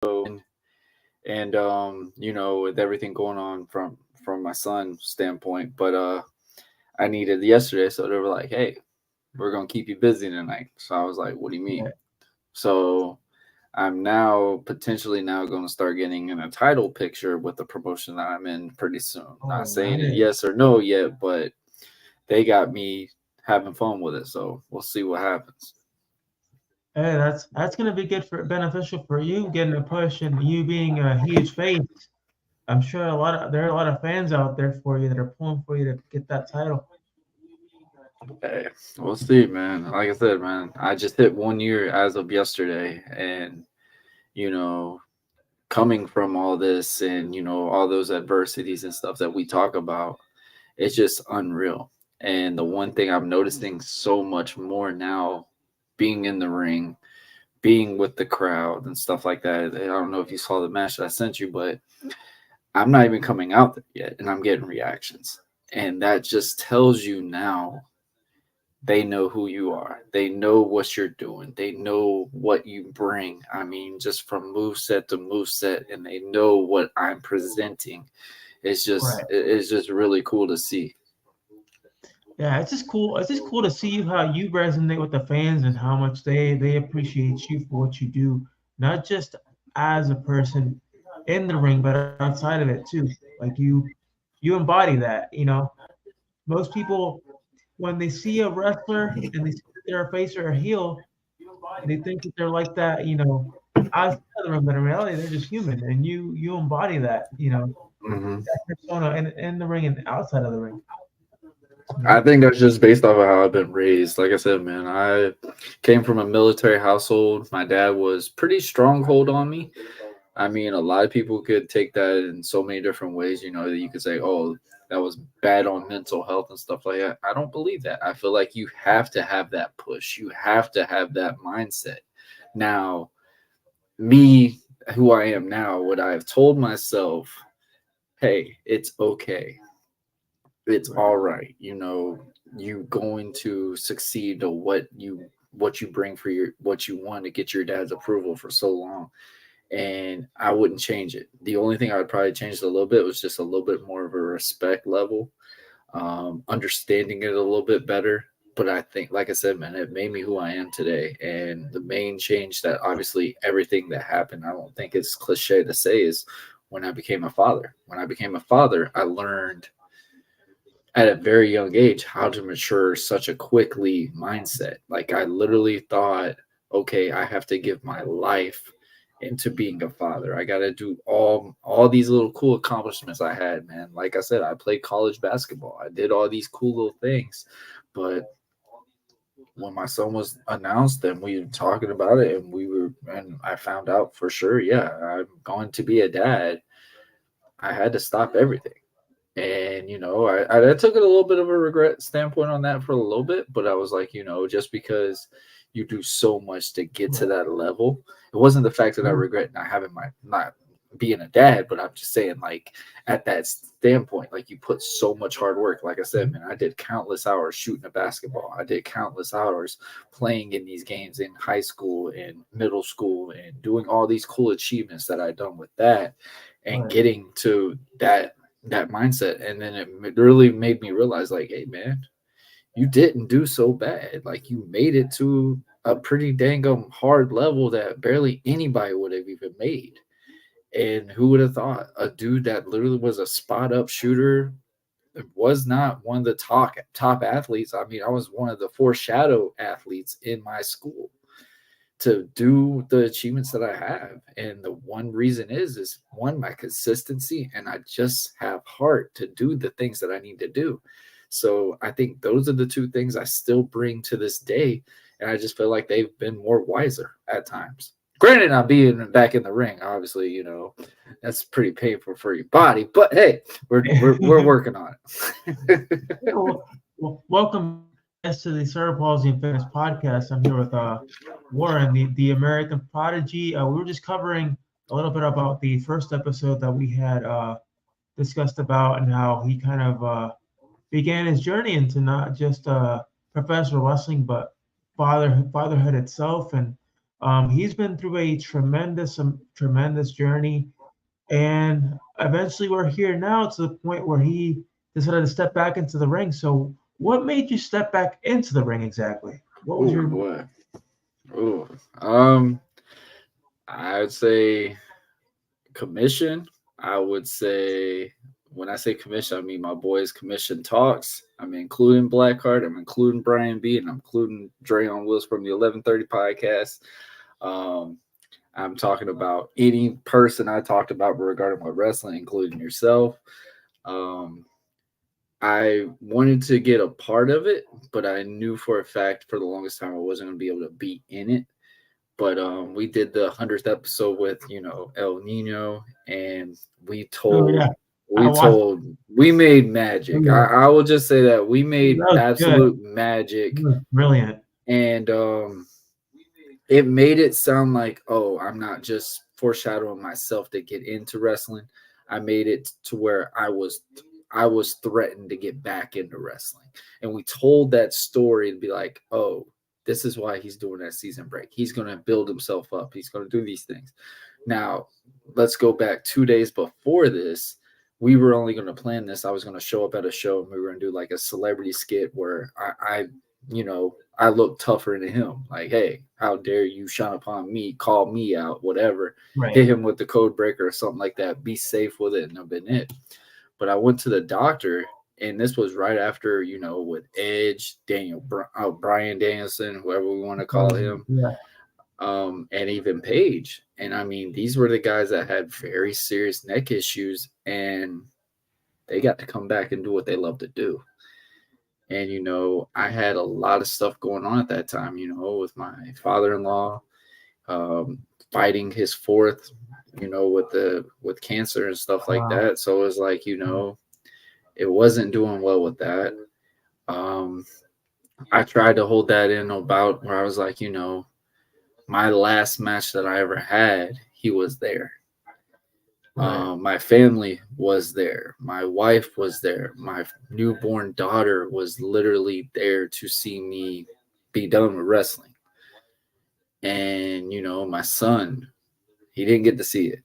and with everything going on from my son's standpoint. But I needed yesterday, so they were like, "Hey, we're gonna keep you busy tonight." So I was like, "What do you mean?" Yeah. So I'm now potentially now going to start getting in a title picture with the promotion that I'm in pretty soon. Not Oh, saying it nice. yes or no yet, but they got me having fun with it. So we'll see what happens. Hey, that's gonna be good for beneficial for you getting a push and you being a huge face. I'm sure there are a lot of fans out there for you that are pulling for you to get that title. Hey, we'll see, man. Like I said, man, I just hit 1 year as of yesterday, and you know, coming from all this and all those adversities and stuff that we talk about, it's just unreal. And the one thing I'm noticing so much more now, being in the ring, being with the crowd and stuff like that. I don't know if you saw the match that I sent you, but I'm not even coming out there yet, and I'm getting reactions. And that just tells you now they know who you are. They know what you're doing. They know what you bring. I mean, just from move set to move set, and they know what I'm presenting. Right. It's just really cool to see. Yeah, it's just cool. It's just cool to see how you resonate with the fans and how much they appreciate you for what you do, not just as a person in the ring, but outside of it too. Like you embody that. Most people when they see a wrestler and they see that they're a face or a heel, they think that they're like that. Outside of the ring, but in reality, they're just human, and you embody that. Hmm. That persona in the ring and outside of the ring. I think that's just based off of how I've been raised. Like I said, man, I came from a military household. My dad was pretty stronghold on me. I mean, a lot of people could take that in so many different ways. That you could say, "Oh, that was bad on mental health and stuff like that." I don't believe that. I feel like you have to have that push. You have to have that mindset. Now, me, who I am now, what I have told myself, hey, it's okay. It's all right. You going to succeed to what you bring for your what you want to get your dad's approval for so long, and I wouldn't change it. The only thing I would probably change it a little bit was just a little bit more of a respect level, understanding it a little bit better. But I think, like I said, man, it made me who I am today. And the main change that obviously everything that happened, I don't think it's cliche to say, is when I became a father. When I became a father, I learned at a very young age how to mature such a quickly mindset. Like I literally thought, okay, I have to give my life into being a father. I got to do all these little cool accomplishments I had, man. Like I said, I played college basketball. I did all these cool little things, but when my son was announced and we were talking about it and I found out for sure, yeah, I'm going to be a dad. I had to stop everything. And I took it a little bit of a regret standpoint on that for a little bit, but I was like, just because you do so much to get to Right. that level, it wasn't the fact that I Mhm. regret not being a dad, but I'm just saying, like, at that standpoint, like, you put so much hard work. Like I said, man, I did countless hours shooting a basketball. I did countless hours playing in these games in high school and middle school and doing all these cool achievements that I done with that and Right. getting to that mindset. And then it really made me realize, like, hey, man, you didn't do so bad. Like, you made it to a pretty dang hard level that barely anybody would have even made. And who would have thought a dude that literally was a spot up shooter was not one of the top athletes? I mean, I was one of the foreshadow athletes in my school to do the achievements that I have. And the one reason is one, my consistency, and I just have heart to do the things that I need to do. So I think those are the two things I still bring to this day. And I just feel like they've been more wiser at times. Granted, I'm being back in the ring, obviously, that's pretty painful for your body. But hey, we're working on it. Welcome back, guys, to the Cerebral Palsy and Fitness Podcast. I'm here with Warren, the American Prodigy. We were just covering a little bit about the first episode that we had discussed about and how he kind of began his journey into not just professional wrestling, but fatherhood itself. And He's been through a tremendous journey, and eventually we're here now to the point where he decided to step back into the ring. So, what made you step back into the ring exactly? What was Oh your boy. Oh. I'd say commission. I would say when I say commission, I mean my boys commission talks. I'm including Blackheart. I'm including Brian B. And I'm including Dre on Wheels from the 1130 podcast. Um, I'm talking about any person I talked about regarding my wrestling, including yourself. Um, I wanted to get a part of it, but I knew for a fact for the longest time I wasn't going to be able to be in it. But we did the 100th episode with El Nino, and we Oh yeah, told I we watched. told we made Oh, magic. yeah, I will just say that we made that was good. absolute It magic, was brilliant. and it made it sound like, oh, I'm not just foreshadowing myself to get into wrestling. I made it to where I was threatened to get back into wrestling. And we told that story to be like, oh, this is why he's doing that season break. He's going to build himself up. He's going to do these things. Now, let's go back 2 days before this. We were only going to plan this. I was going to show up at a show and we were going to do like a celebrity skit where I look tougher than him. Like, hey, how dare you shine upon me, call me out, whatever. Hit Right. him with the code breaker or something like that. Be safe with it, and I've been it. But I went to the doctor, and this was right after, with Edge, Brian Danielson, whoever we want to call him, Yeah. and even Paige. And I mean, these were the guys that had very serious neck issues, and they got to come back and do what they love to do. And, I had a lot of stuff going on at that time, with my father in law, um, fighting his fourth, with cancer and stuff like Wow. that. So it was like, it wasn't doing well with that. Um, I tried to hold that in about where I was like, my last match that I ever had, he was there. Right. My family was there. My wife was there. My newborn daughter was literally there to see me be done with wrestling. And, my son, he didn't get to see it.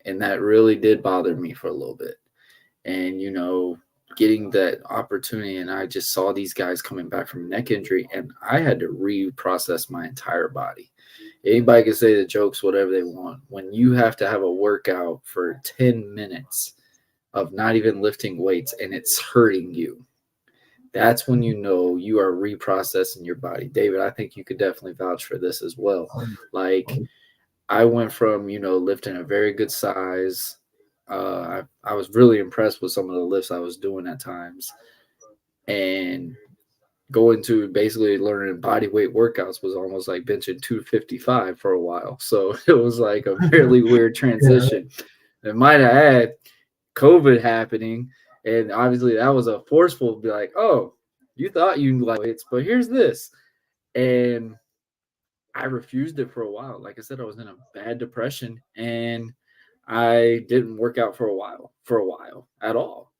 And that really did bother me for a little bit. And, getting that opportunity, and I just saw these guys coming back from neck injury, and I had to reprocess my entire body. Anybody can say the jokes, whatever they want. When you have to have a workout for 10 minutes of not even lifting weights and it's hurting you, that's when you are reprocessing your body. David, I think you could definitely vouch for this as well. Like, I went from, lifting a very good size. I was really impressed with some of the lifts I was doing at times. And going to basically learning body weight workouts was almost like benching 255 for a while. So it was like a really weird Yeah. transition. And might I add, COVID happening. And obviously that was a forceful to be like, oh, you thought you like weights, but here's this. And I refused it for a while. Like I said, I was in a bad depression and I didn't work out for a while at all.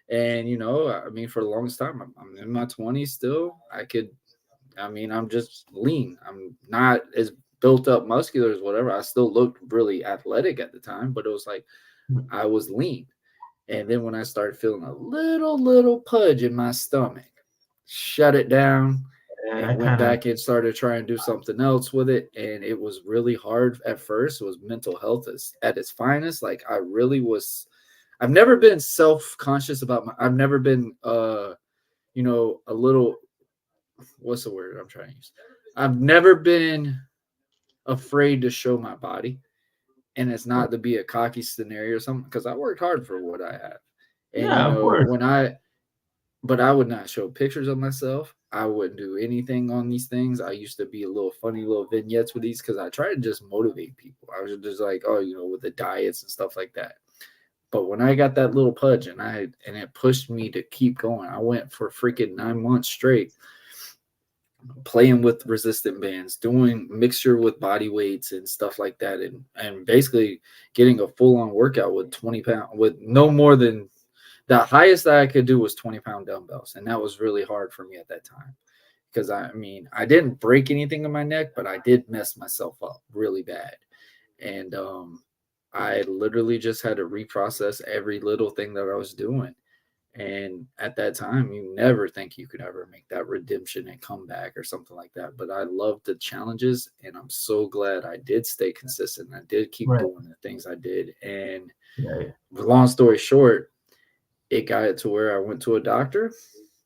And, I mean, for the longest time, I'm in my 20s still. I'm just lean. I'm not as built up muscular as whatever. I still looked really athletic at the time, but it was like I was lean. And then when I started feeling a little pudge in my stomach, shut it down Yeah, I and went kind of. back and started trying to do something else with it. And it was really hard at first. It was mental health at its finest. Like I really was, I've never been self-conscious about I've never been, a little, what's the word I'm trying to use? I've never been afraid to show my body. And it's not to be a cocky scenario or something, because I worked hard for what I have. And, Yeah, of course. but I would not show pictures of myself. I wouldn't do anything on these things. I used to be a little funny little vignettes with these because I try to just motivate people. I was just like, oh, with the diets and stuff like that. But when I got that little pudge and it pushed me to keep going, I went for freaking 9 months straight playing with resistant bands, doing mixture with body weights and stuff like that, and basically getting a full-on workout with 20 pound with no more than the highest that I could do was 20-pound dumbbells, and that was really hard for me at that time. because I mean, I didn't break anything in my neck, but I did mess myself up really bad. And I literally just had to reprocess every little thing that I was doing. And at that time, you never think you could ever make that redemption and come back or something like that. But I loved the challenges, and I'm so glad I did stay consistent. I did keep Right. doing the things I did. And Yeah. long story short, it got it to where I went to a doctor.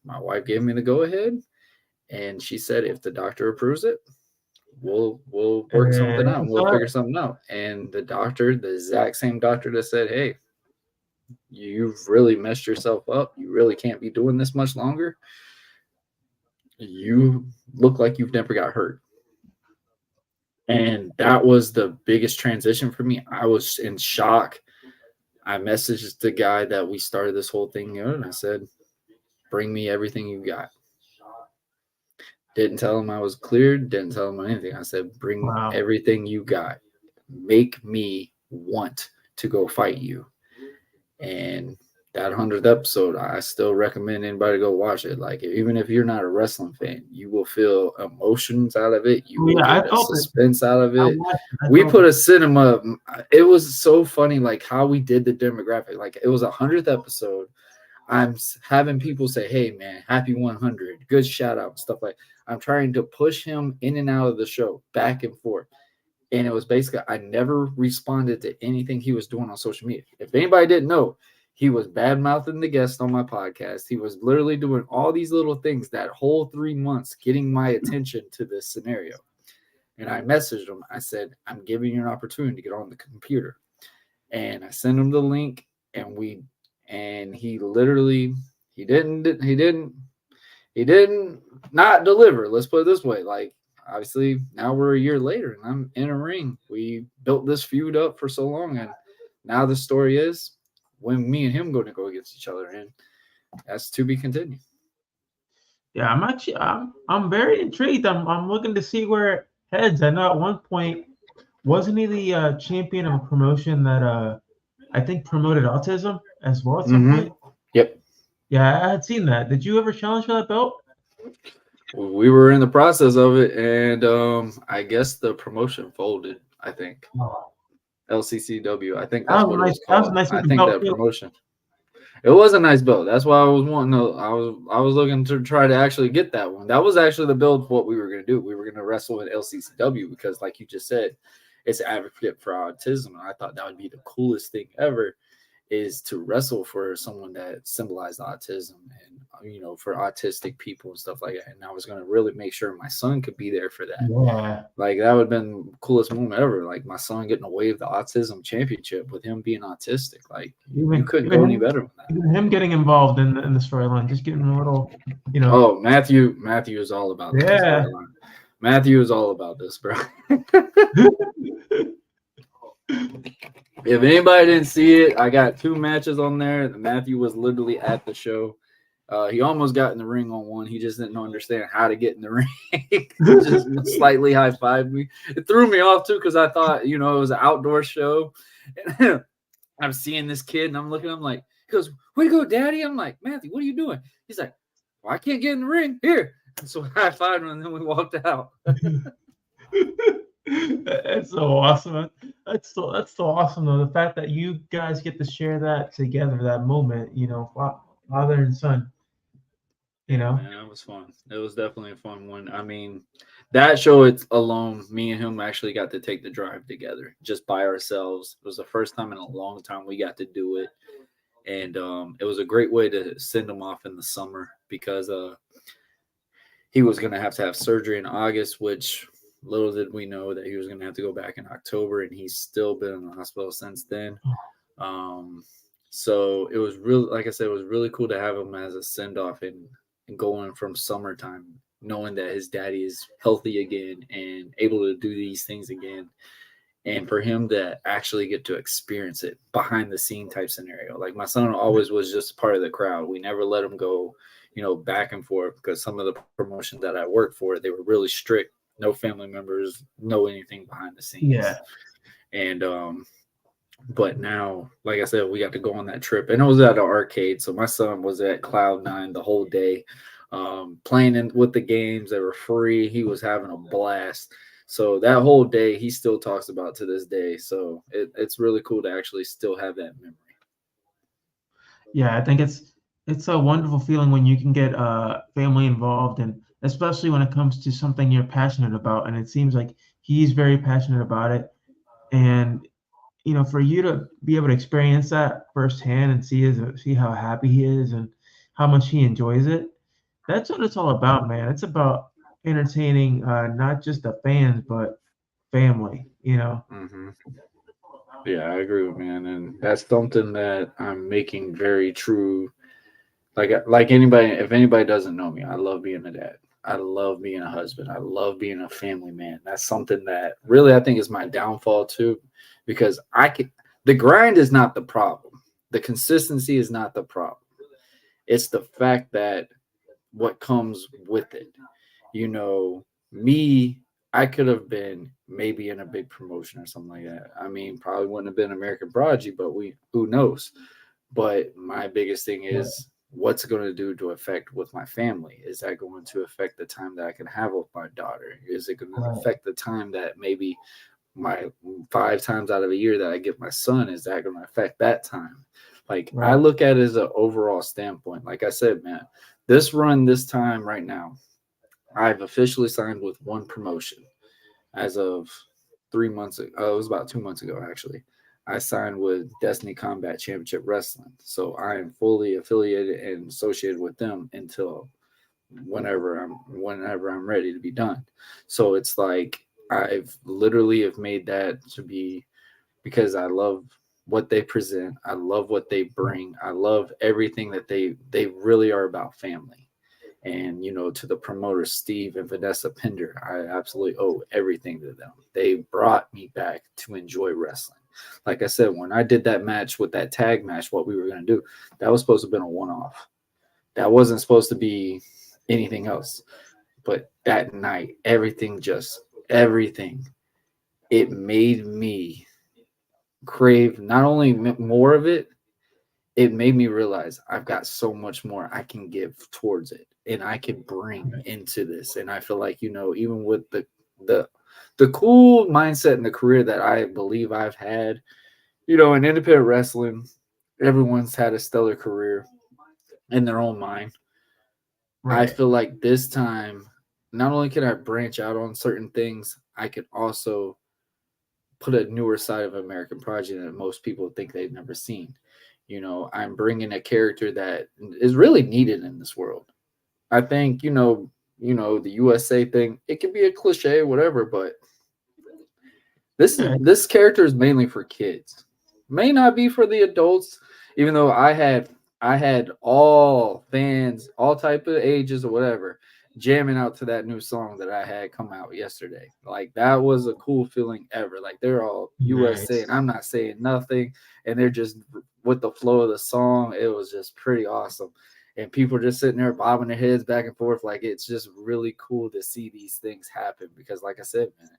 My wife gave me the go ahead, and she said, if the doctor approves it, we'll work something And out. We'll figure something out. And the doctor, the exact same doctor that said, hey, you've really messed yourself up. You really can't be doing this much longer. You look like you've never got hurt. And that was the biggest transition for me. I was in shock. I messaged the guy that we started this whole thing out, and I said, bring me everything you got. Didn't tell him I was cleared. Didn't tell him anything. I said, bring everything you got. Make me want to go fight you. And that 100th episode, I still recommend anybody go watch it. Like, even if you're not a wrestling fan, you will feel emotions out of it. You will get a suspense out of it. We put a cinema. It was so funny, like how we did the demographic. Like, it was 100th episode. I'm having people say, hey, man, happy 100. Good shout out and stuff like that. I'm trying to push him in and out of the show, back and forth. And it was basically, I never responded to anything he was doing on social media. If anybody didn't know, he was bad-mouthing the guest on my podcast. He was literally doing all these little things that whole 3 months, getting my attention to this scenario. And I messaged him. I said, I'm giving you an opportunity to get on the computer. And I sent him the link, and he literally, he didn't not deliver. Let's put it this way. Like, obviously, now we're a year later, and I'm in a ring. We built this feud up for so long, and now the story is when me and him going to go against each other, and that's to be continued. Yeah, I'm very intrigued. I'm looking to see where it heads. I know at one point, wasn't he the champion of a promotion that I think promoted autism as well at some point? Yep. Yeah, I had seen that. Did you ever challenge for that belt? We were in the process of it, and I guess the promotion folded. I think LCCW. I think that's what it was called. I think that promotion. It was a nice belt. That's why I was wanting to. I was looking to try to actually get that one. That was actually the build for what we were going to do. We were going to wrestle at LCCW because, like you just said, it's an advocate for autism, and I thought that would be the coolest thing ever. Is to wrestle for someone that symbolized autism and, for autistic people and stuff like that. And I was going to really make sure my son could be there for that. Yeah. Like, that would have been the coolest moment ever. Like, my son getting to wave the autism championship with him being autistic. Like, you couldn't go any better than that. Even him getting involved in the storyline, just getting a little, Oh, Matthew is all about this storyline. Matthew is all about this, bro. If anybody didn't see it, I got 2 matches on there. Matthew was literally at the show. He almost got in the ring on one. He just didn't understand how to get in the ring. He just slightly high-fived me. It threw me off, too, because I thought, it was an outdoor show. And I'm seeing this kid, and I'm looking at him like, he goes, way to go, Daddy. I'm like, Matthew, what are you doing? He's like, well, I can't get in the ring. Here. And so I high-fived him, and then we walked out. That's so awesome. That's so awesome though. The fact that you guys get to share that together, that moment, father and son. Yeah, it was fun. It was definitely a fun one. I mean, that show it's alone, me and him actually got to take the drive together, just by ourselves. It was the first time in a long time we got to do it. And it was a great way to send him off in the summer because he was going to have surgery in August, which little did we know that he was going to have to go back in October, and he's still been in the hospital since then. So it was really, like I said, it was really cool to have him as a send-off and going from summertime, knowing that his daddy is healthy again and able to do these things again. And for him to actually get to experience it behind the scene type scenario. Like, my son always was just part of the crowd. We never let him go, back and forth because some of the promotions that I worked for, they were really strict. No family members, no anything behind the scenes. Yeah. And but now, like I said, we got to go on that trip, and it was at an arcade. So my son was at Cloud9 the whole day. playing with the games. They were free. He was having a blast. So that whole day, he still talks about to this day. So it's really cool to actually still have that memory. Yeah, I think it's a wonderful feeling when you can get family involved, and especially when it comes to something you're passionate about. And it seems like he's very passionate about it. And for you to be able to experience that firsthand and see how happy he is and how much he enjoys it, that's what it's all about, man. It's about entertaining not just the fans but family. Mm-hmm. Yeah, I agree with man, and that's something that I'm making very true. Like anybody, if anybody doesn't know me, I love being a dad. I love being a husband. I love being a family man. That's something that really I think is my downfall too, because the grind is not the problem. The consistency is not the problem. It's the fact that what comes with it. Me, I could have been maybe in a big promotion or something like that. I mean, probably wouldn't have been American Prodigy, but who knows? But my biggest thing is what's it going to do to affect with my family? Is that going to affect the time that I can have with my daughter? Is it going to affect the time that maybe my 5 times out of a year that I get my son? Is that going to affect that time? Like I look at it as an overall standpoint. Like I said, man, this run this time right now, I've officially signed with one promotion as of 3 months ago. Oh, it was about 2 months ago, actually. I signed with Destiny Combat Championship Wrestling. So I am fully affiliated and associated with them until whenever I'm ready to be done. So it's like I've literally have made that to be because I love what they present. I love what they bring. I love everything that they really are about family. And to the promoters, Steve and Vanessa Pinder, I absolutely owe everything to them. They brought me back to enjoy wrestling. Like I said, when I did that match with that tag match, what we were going to do, that was supposed to have been a one-off. That wasn't supposed to be anything else. But that night, everything, it made me crave not only more of it, it made me realize I've got so much more I can give towards it and I can bring into this. And I feel like, even with the cool mindset and the career that I believe I've had, in independent wrestling, everyone's had a stellar career in their own mind. I feel like this time, not only can I branch out on certain things, I could also put a newer side of American Prodigy that most people think they've never seen. I'm bringing a character that is really needed in this world. I think, the USA thing, it can be a cliche, whatever, but this character is mainly for kids. May not be for the adults, even though I had all fans, all type of ages or whatever, jamming out to that new song that I had come out yesterday. Like that was a cool feeling ever. Like they're all USA and I'm not saying nothing, and they're just with the flow of the song. It was just pretty awesome. And people are just sitting there bobbing their heads back and forth. Like it's just really cool to see these things happen because, like I said, man,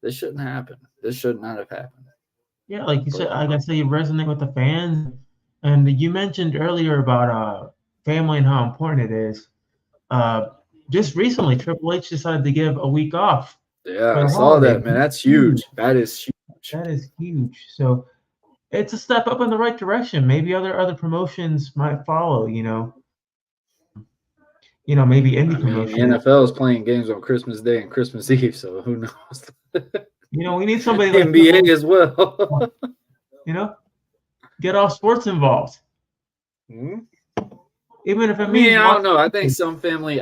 this shouldn't happen. This should not have happened. Yeah, like you said, like I said, you resonate with the fans. And you mentioned earlier about family and how important it is. Just recently, Triple H decided to give a week off. Yeah, I saw that, man. That's huge. That is huge. That is huge. So it's a step up in the right direction. Maybe other promotions might follow. Maybe any promotion. The NFL is playing games on Christmas Day and Christmas Eve, so who knows? We need somebody like NBA as well. Get all sports involved. Mm-hmm. Even if it means I don't know. I think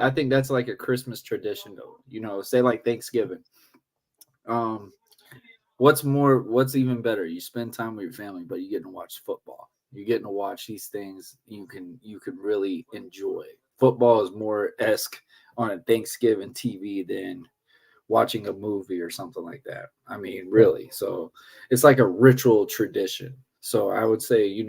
I think that's like a Christmas tradition, though. Say like Thanksgiving. What's even better? You spend time with your family, but you get to watch football. You're getting to watch these things you can really enjoy. Football is more esque on a Thanksgiving TV than watching a movie or something like that. I mean, really. So it's like a ritual tradition. So I would say,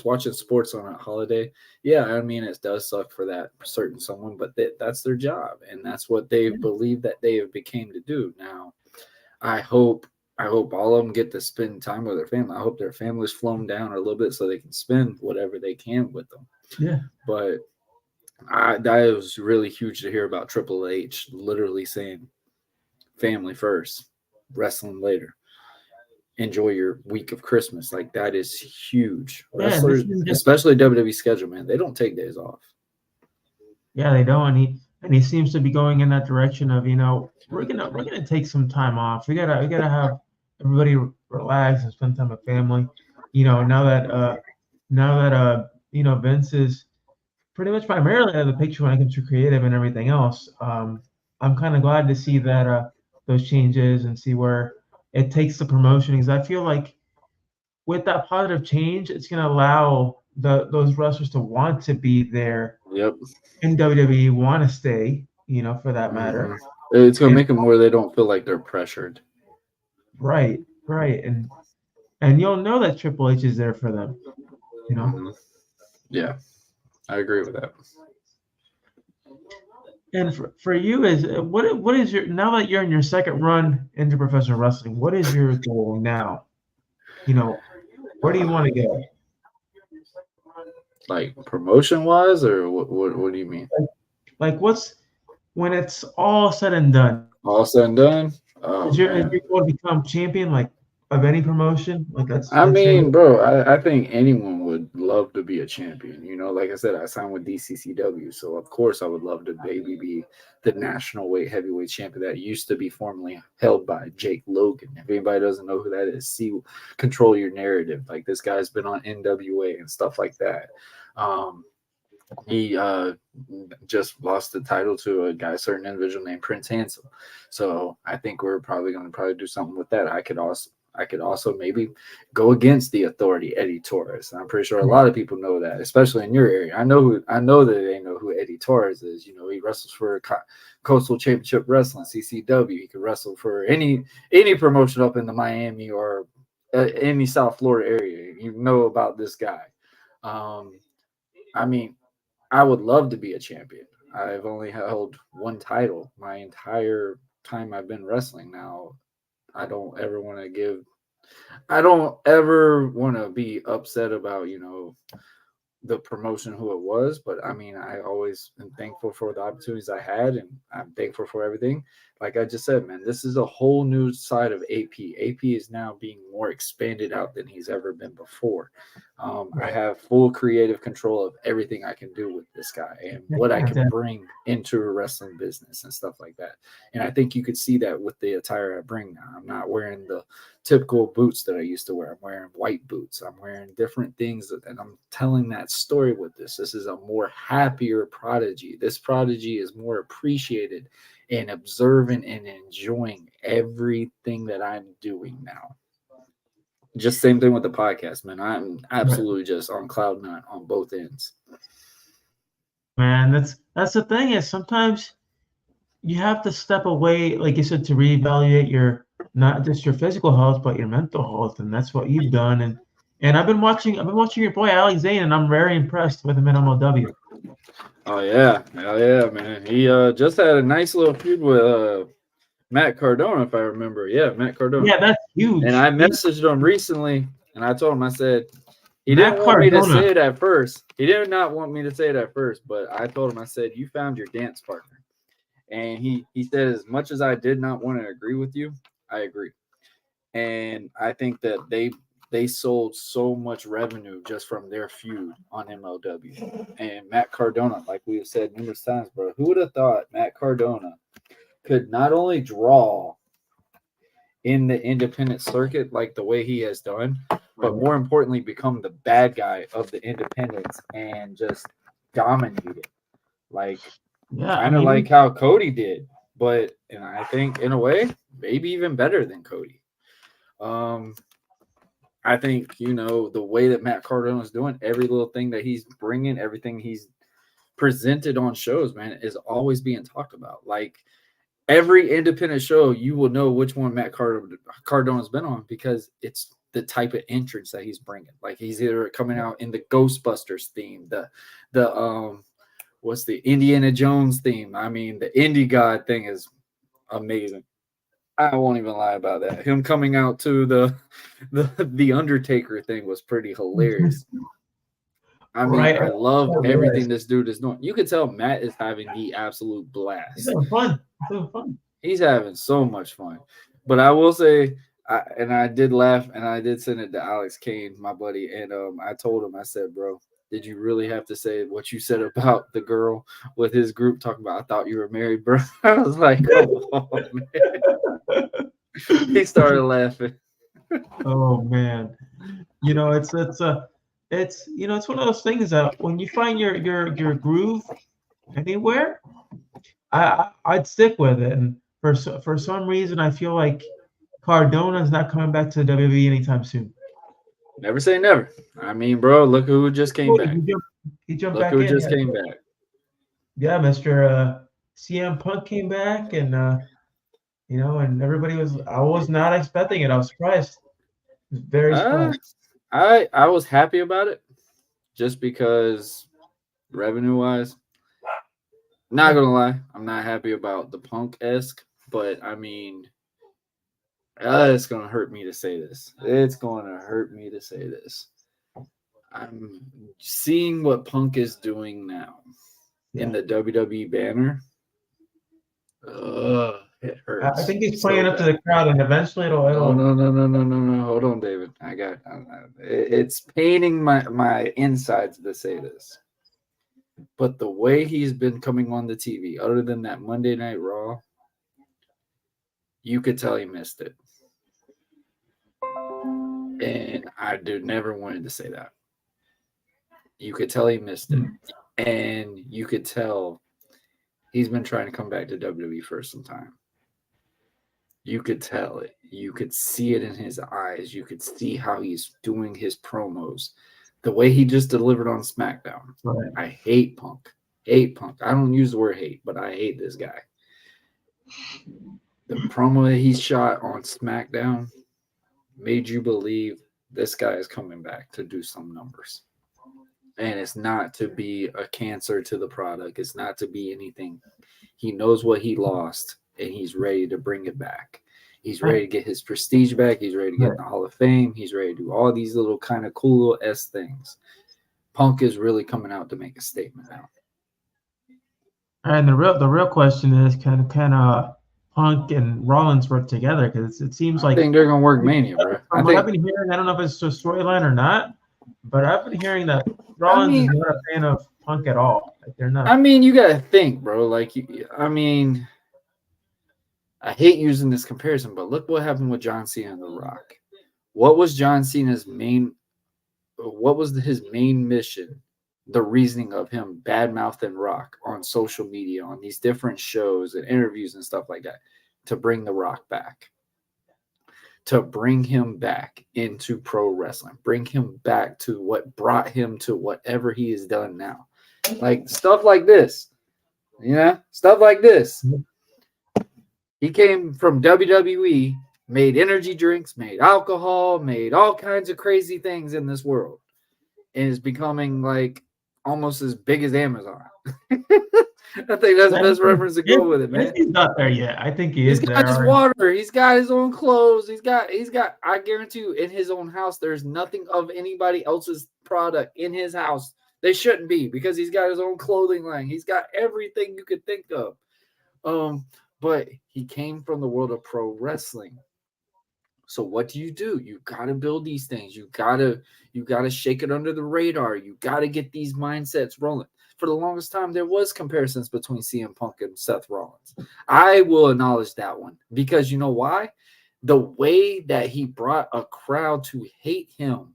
watching sports on a holiday, yeah, I mean, it does suck for that certain someone, but that's their job. And that's what they believe that they have became to do. Now, I hope all of them get to spend time with their family. I hope their family's flown down a little bit so they can spend whatever they can with them. Yeah. But That was really huge to hear about Triple H literally saying, "Family first, wrestling later. Enjoy your week of Christmas." Like that is huge. Yeah, and this Wrestlers, isn't just especially WWE schedule, man, they don't take days off. yeah, they don't. And he seems to be going in that direction of, we're gonna take some time off. We gotta have everybody relax and spend time with family. Now that Vince is pretty much primarily out of the picture when it comes to creative and everything else. I'm kind of glad to see that those changes and see where it takes the promotion, because I feel like with that positive change, it's going to allow those wrestlers to want to be there Yep. in WWE, want to stay, for that matter. Mhm. It's gonna And make them where they don't feel like they're pressured. right, right, and you'll know that Triple H is there for them. Mhm. Yeah, I agree with that. And for you, is what is your, now that you're in your second run into professional wrestling, what is your goal now? Where do you want to go? Like promotion wise, or what do you mean? Like, what's when it's all said and done? All said and done. Oh Is man. your goal to become champion, like, of any promotion? Like, I let's say, mean, bro, I think anyone would love to be a champion. Like I said, I signed with DCCW, so of course I would love to maybe be the national heavyweight champion that used to be formerly held by Jake Logan. If anybody doesn't know who that is, see Control Your Narrative. Like this guy's been on NWA and stuff like that. He just lost the title to a guy, certain individual named Prince Hansel. So I think we're probably going to do something with that. I could also maybe go against the Authority, Eddie Torres. And I'm pretty sure a lot of people know that, especially in your area. I know that they know who Eddie Torres is. He wrestles for Coastal Championship Wrestling, CCW. He could wrestle for any promotion up in the Miami or any South Florida area. You know about this guy. I mean, I would love to be a champion. I've only held one title my entire time I've been wrestling now. I don't ever want to be upset about, the promotion who it was, but I mean, I always am thankful for the opportunities I had, and I'm thankful for everything. Like I just said, man, this is a whole new side of AP. AP is now being more expanded out than he's ever been before. I have full creative control of everything I can do with this guy and what I can bring into a wrestling business and stuff like that. And I think you could see that with the attire I bring now. I'm not wearing the typical boots that I used to wear. I'm wearing white boots. I'm wearing different things, and I'm telling that story with this. This is a more happier Prodigy. This Prodigy is more appreciated and observant and enjoying everything that I'm doing now. Just same thing with the podcast, man. I'm absolutely just on cloud nine on both ends. Man, that's the thing, is sometimes you have to step away, like you said, to reevaluate your, not just your physical health, but your mental health, and that's what you've done. And I've been watching your boy Alex Zane, and I'm very impressed with him in MLW. Oh yeah, man. He just had a nice little feud with Matt Cardona, if I remember. Yeah, Matt Cardona. Yeah, that's huge. And I messaged him recently, and I told him, I said, he didn't want me to say it at first. He did not want me to say it at first, but I told him, I said, you found your dance partner. And he said, as much as I did not want to agree with you, I agree. And I think that they sold so much revenue just from their feud on MLW. And Matt Cardona, like we have said numerous times, bro, who would have thought Matt Cardona could not only draw in the independent circuit like the way he has done, but more importantly, become the bad guy of the independents and just dominate it. Like, kind of like how Cody did, but and I think in a way, maybe even better than Cody. I think, the way that Matt Cardona is doing, every little thing that he's bringing, everything he's presented on shows, man, is always being talked about. Like, every independent show, you will know which one Matt Cardona's been on, because it's the type of entrance that he's bringing. Like, he's either coming out in the Ghostbusters theme, the what's the Indiana Jones theme. I mean, the Indie God thing is amazing. I won't even lie about that. Him coming out to the Undertaker thing was pretty hilarious. I mean, Right. I love Oh, everything yes. this dude is doing. You can tell Matt is having the absolute He's blast. having fun. He's having fun. He's having so much fun. But I will say, I did laugh, and I did send it to Alex Kane, my buddy, and I told him, I said, bro, did you really have to say what you said about the girl with his group talking about? I thought you were married, bro. I was like, come on, man. He started laughing. Oh man. It's one of those things that when you find your groove anywhere, I'd stick with it. And for some reason, I feel like Cardona's not coming back to the WWE anytime soon. Never say never. I mean, bro, look who just came Oh, back. he jumped Look back who in. just Yeah, came back. yeah, Mr. CM Punk came back, and and everybody was. I was not expecting it. I was surprised. I was very Uh, surprised. I was happy about it just because revenue wise. Not gonna lie, I'm not happy about the Punk-esque, but I mean, it's gonna hurt me to say this. It's gonna hurt me to say this. I'm seeing what Punk is doing now in Yeah. the WWE banner. It hurts. I think he's so playing up to bad. the crowd, and eventually No, it'll. no. Hold on, David. It's paining my insides to say this. But the way he's been coming on the TV, other than that Monday Night Raw, you could tell he missed it. And I never wanted to say that. You could tell he missed it. And you could tell he's been trying to come back to WWE for some time. You could tell it. You could see it in his eyes. You could see how he's doing his promos. The way he just delivered on SmackDown. Right. I hate Punk. I don't use the word hate, but I hate this guy. The promo that he shot on SmackDown made you believe this guy is coming back to do some numbers. And it's not to be a cancer to the product. It's not to be anything. He knows what he lost, and he's ready to bring it back. He's ready to get his prestige back. He's ready to get in the Hall of Fame. He's ready to do all these little kind of cool little S things. Punk is really coming out to make a statement now. And the real question is, can Punk and Rollins work together? Because it seems like I think they're gonna work Mania, bro. From what I've been hearing, I don't know if it's a storyline or not, but I've been hearing that Rollins is not a fan of Punk at all. Like they're not. I mean, you gotta think, bro. Like, I mean, I hate using this comparison, but look what happened with John Cena and The Rock. What was John Cena's main? What was his main mission? The reasoning of him bad-mouthing Rock on social media, on these different shows and interviews and stuff like that, to bring The Rock back, to bring him back into pro wrestling, bring him back to what brought him to whatever he has done now. Like stuff like this, stuff like this. He came from WWE, made energy drinks, made alcohol, made all kinds of crazy things in this world, and is becoming like almost as big as Amazon. I think that's the best reference to go with it, man. He's not there yet. I think he is. He's got his water. He's got his own clothes. He's got. I guarantee you, in his own house, there's nothing of anybody else's product in his house. They shouldn't be, because he's got his own clothing line. He's got everything you could think of. But he came from the world of pro wrestling. So what do? You got to build these things. You got to shake it under the radar. You got to get these mindsets rolling. For the longest time, there was comparisons between CM Punk and Seth Rollins. I will acknowledge that one, because you know why? The way that he brought a crowd to hate him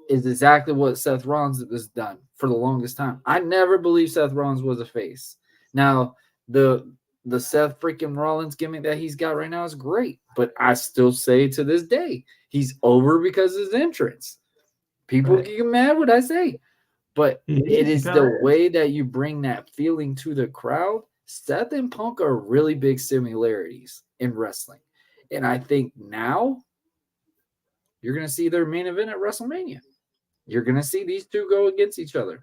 is exactly what Seth Rollins has done for the longest time. I never believed Seth Rollins was a face. Now, the Seth freaking Rollins gimmick that he's got right now is great, but I still say to this day, he's over because of his entrance. People get mad what I say, but it is the way that you bring that feeling to the crowd. Seth and Punk are really big similarities in wrestling, and I think now you're going to see their main event at WrestleMania. You're going to see these two go against each other.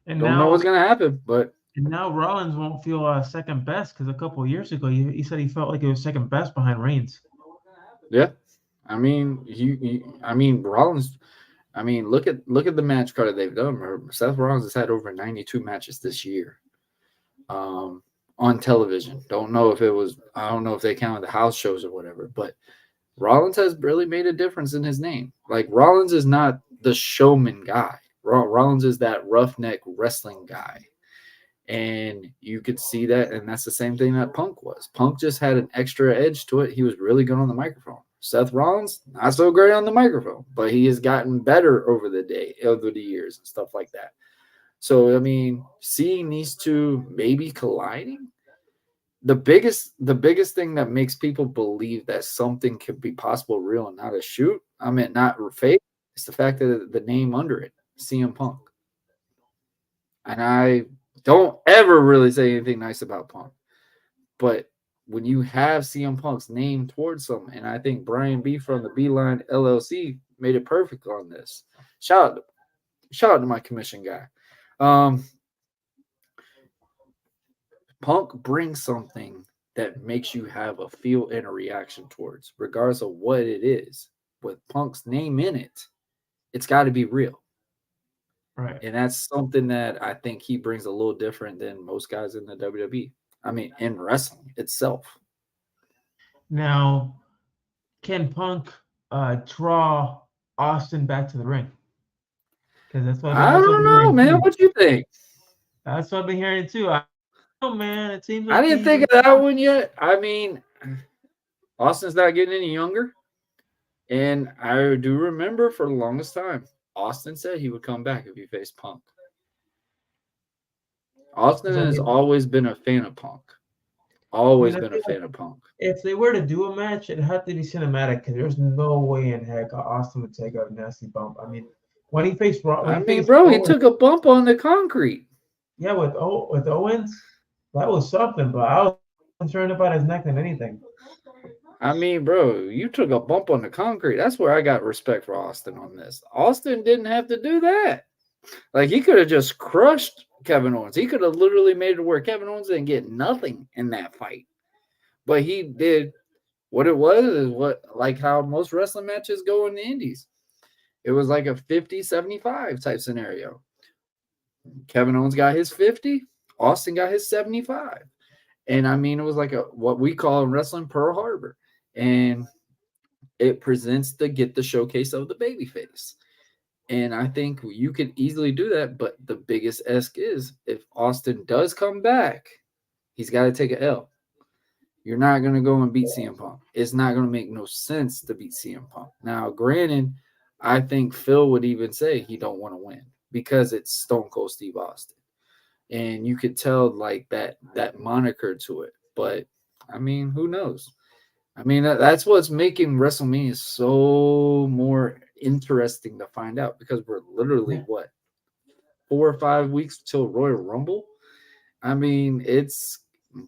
And don't know what's going to happen, but. And now Rollins won't feel second best, because a couple of years ago he said he felt like he was second best behind Reigns. Yeah, I mean, Rollins. I mean, look at the match card that they've done. Seth Rollins has had over 92 matches this year, on television. I don't know if they counted the house shows or whatever, but Rollins has really made a difference in his name. Like, Rollins is not the showman guy. Rollins is that roughneck wrestling guy. And you could see that, and that's the same thing that Punk was. Punk just had an extra edge to it. He was really good on the microphone. Seth Rollins, not so great on the microphone, but he has gotten better over the years and stuff like that. So, I mean, seeing these two maybe colliding, the biggest thing that makes people believe that something could be possible, real, and not a shoot, I mean, not fake, is the fact that the name under it, CM Punk. And I don't ever really say anything nice about Punk. But when you have CM Punk's name towards something, and I think Brian B from the Beeline LLC made it perfect on this. Shout out to my commission guy. Punk brings something that makes you have a feel and a reaction towards, regardless of what it is. With Punk's name in it, it's got to be real. Right. And that's something that I think he brings a little different than most guys in the WWE. I mean, in wrestling itself. Now, can Punk draw Austin back to the ring? Because that's what I don't know, man. What you think? That's what I've been hearing too. I don't know, man. It seems like I didn't think of that one yet. I mean, Austin's not getting any younger. And I do remember for the longest time, Austin said he would come back if he faced Punk. Austin has always been a fan of Punk. Always been a fan of Punk. If they were to do a match, it'd have to be cinematic because there's no way in heck Austin would take a nasty bump. I mean, when he faced he took a bump on the concrete. Yeah, with Owens, that was something, but I was concerned about his neck than anything. I mean, bro, you took a bump on the concrete. That's where I got respect for Austin on this. Austin didn't have to do that. Like, he could have just crushed Kevin Owens. He could have literally made it where Kevin Owens didn't get nothing in that fight. But he did what it was, is like how most wrestling matches go in the indies. It was like a 50-75 type scenario. Kevin Owens got his 50. Austin got his 75. And I mean, it was like what we call in wrestling Pearl Harbor. And it presents the showcase of the babyface. And I think you could easily do that. But the biggest ask is, if Austin does come back, he's got to take an L. You're not going to go and beat CM Punk. It's not going to make no sense to beat CM Punk. Now, granted, I think Phil would even say he don't want to win because it's Stone Cold Steve Austin. And you could tell like that moniker to it. But, I mean, who knows? I mean, that's what's making WrestleMania so more interesting to find out, because we're literally, 4 or 5 weeks till Royal Rumble? I mean,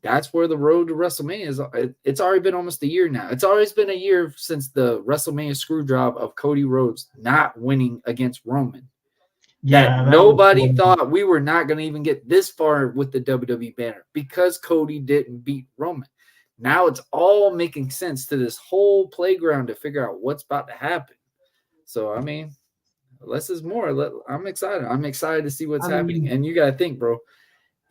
that's where the road to WrestleMania is. It's already been almost a year now. It's always been a year since the WrestleMania screw job of Cody Rhodes not winning against Roman. Yeah, nobody thought we were not going to even get this far with the WWE banner because Cody didn't beat Roman. Now it's all making sense to this whole playground to figure out what's about to happen. So, I mean, less is more. I'm excited. I'm excited to see what's happening. And you got to think, bro,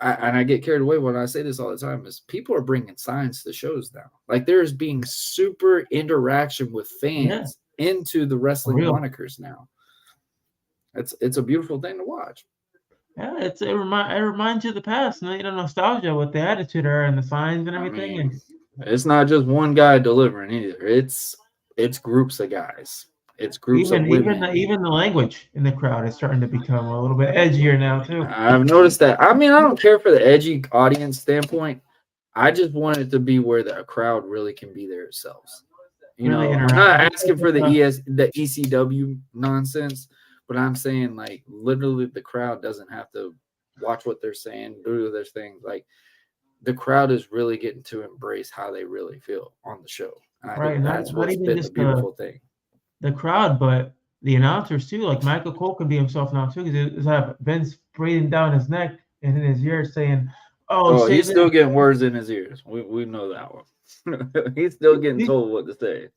I get carried away when I say this all the time, is people are bringing signs to the shows now. Like, there's being super interaction with fans into the wrestling monikers now. It's a beautiful thing to watch. Yeah, it reminds you of the past, nostalgia with the attitude era and the signs and everything. I mean, it's not just one guy delivering either. It's groups of guys. It's groups of women. Even the language in the crowd is starting to become a little bit edgier now too. I've noticed that. I mean, I don't care for the edgy audience standpoint. I just want it to be where the crowd really can be there themselves. I'm not asking for the ECW nonsense. But I'm saying, like, literally the crowd doesn't have to watch what they're saying, do their things. Like, the crowd is really getting to embrace how they really feel on the show. And I think that's what's been the beautiful thing. The crowd, but the announcers too. Like, Michael Cole can be himself now too, because he's have Vince breathing down his neck and in his ear saying, "Oh, he's still getting words in his ears. We know that one." He's still getting told what to say.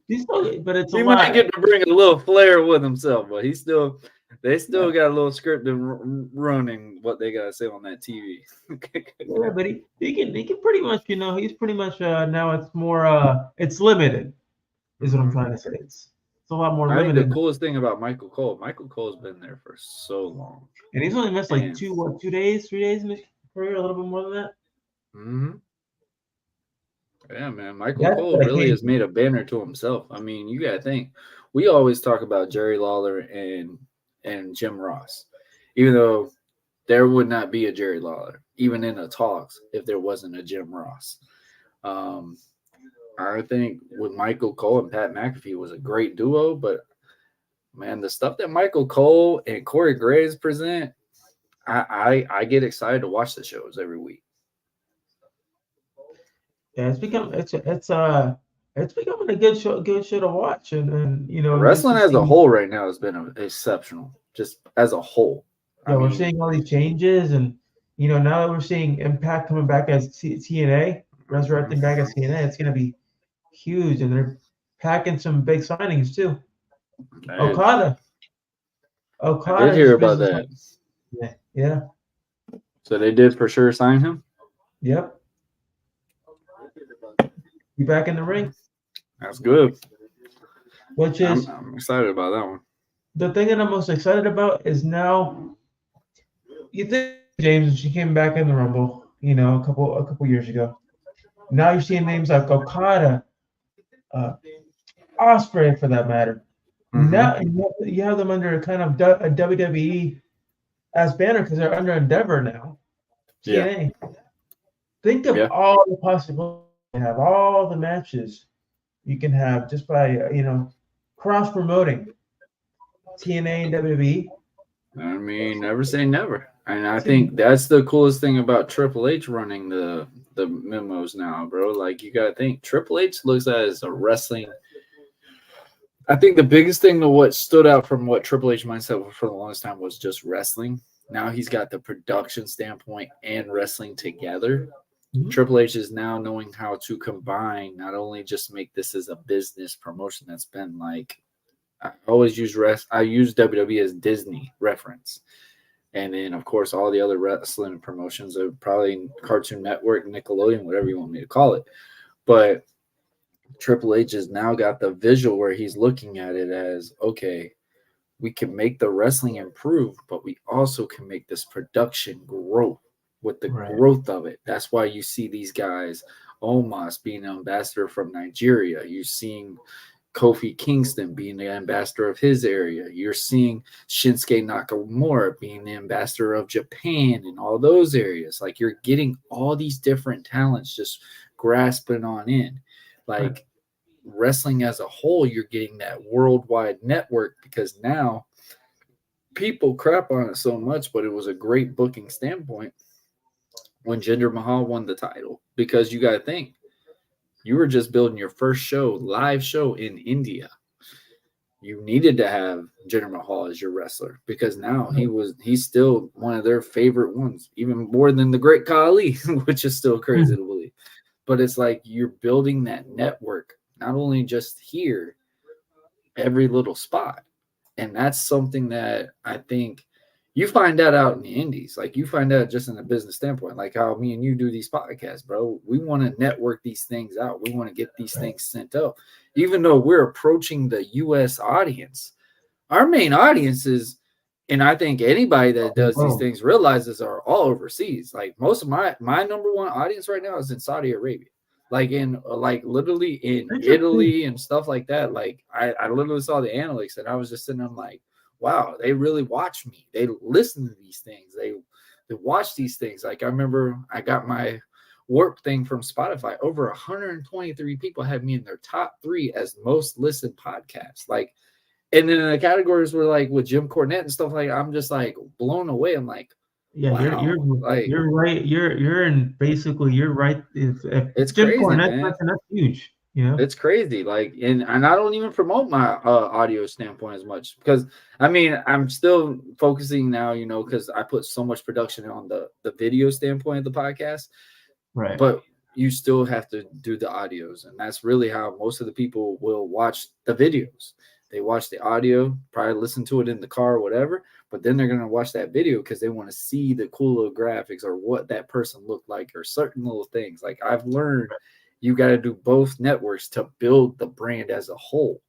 He's still, but it's a He lot. might get to bring a little flair with himself, but they still got a little script running what they gotta say on that TV. Yeah, but he can pretty much, he's pretty much now it's more it's limited, is what I'm trying to say. It's a lot more I think limited. the coolest thing about Michael Cole's been there for so long. And he's only missed like 2 days, 3 days in his career, a little bit more than that. Mm-hmm. Yeah, man. Michael Cole really has made a banner to himself. I mean, you gotta think. We always talk about Jerry Lawler and Jim Ross, even though there would not be a Jerry Lawler, even in the talks, if there wasn't a Jim Ross. I think with Michael Cole and Pat McAfee was a great duo, but man, the stuff that Michael Cole and Corey Graves present, I get excited to watch the shows every week. Yeah, it's becoming a good show to watch, and wrestling as a whole right now has been exceptional, just as a whole. Yeah, we're seeing all these changes, and now that we're seeing Impact coming back as TNA, resurrecting back as TNA, it's going to be huge, and they're packing some big signings too. Okada. I did hear about that. Yeah. So they did for sure sign him? Yep. You back in the ring? That's good. Which is I'm excited about that one. The thing that I'm most excited about is now you think James, she came back in the Rumble, a couple years ago. Now you're seeing names like Okada, Ospreay for that matter. Mm-hmm. Now you have them under kind of a WWE as banner because they're under Endeavor now. TNA. Yeah. Think of all the possibilities. Have all the matches you can have just by cross promoting TNA and WWE. I mean, never say never. And I think that's the coolest thing about Triple H running the memos now, bro. Like, you gotta think Triple H looks at it as a wrestling. I think the biggest thing to what stood out from what Triple H mindset for the longest time was just wrestling. Now he's got the production standpoint and wrestling together. Mm-hmm. Triple H is now knowing how to combine, not only just make this as a business promotion that's been like, I always use I use WWE as Disney reference. And then, of course, all the other wrestling promotions are probably Cartoon Network, Nickelodeon, whatever you want me to call it. But Triple H has now got the visual where he's looking at it as, okay, we can make the wrestling improve, but we also can make this production grow. With the growth of it. That's why you see these guys, Omos being an ambassador from Nigeria. You're seeing Kofi Kingston being the ambassador of his area. You're seeing Shinsuke Nakamura being the ambassador of Japan and all those areas. Like, you're getting all these different talents just grasping on in. Like, wrestling as a whole, you're getting that worldwide network because now people crap on it so much, but it was a great booking standpoint when Jinder Mahal won the title, because you got to think, you were just building your first live show in India. You needed to have Jinder Mahal as your wrestler because now he's still one of their favorite ones, even more than the Great Khali, which is still crazy to believe. But it's like you're building that network, not only just here, every little spot. And that's something that I think you find that out in the indies. Like, you find out just in a business standpoint, like how me and you do these podcasts, bro. We want to network these things out. We want to get these things sent out. Even though we're approaching the U.S. audience, our main audience is, and I think anybody that does these things realizes, are all overseas. Like, most of my number one audience right now is in Saudi Arabia. Like, literally in Italy and stuff like that. Like, I literally saw the analytics and I was just sitting there like, wow, they really watch me. They listen to these things. They watch these things. Like, I remember I got my Warp thing from Spotify. Over 123 people had me in their top 3 as most listened podcasts. Like, and then the categories were like with Jim Cornette and stuff like, I'm just like blown away. I'm like, yeah, wow. You're right. You're right. If it's Jim crazy, Cornette, man. That's huge. It's crazy. Like, and I don't even promote my audio standpoint as much because, I mean, I'm still focusing now, because I put so much production on the video standpoint of the podcast. Right. But you still have to do the audios. And that's really how most of the people will watch the videos. They watch the audio, probably listen to it in the car or whatever, but then they're going to watch that video because they want to see the cool little graphics or what that person looked like or certain little things. Like I've learned you got to do both networks to build the brand as a whole.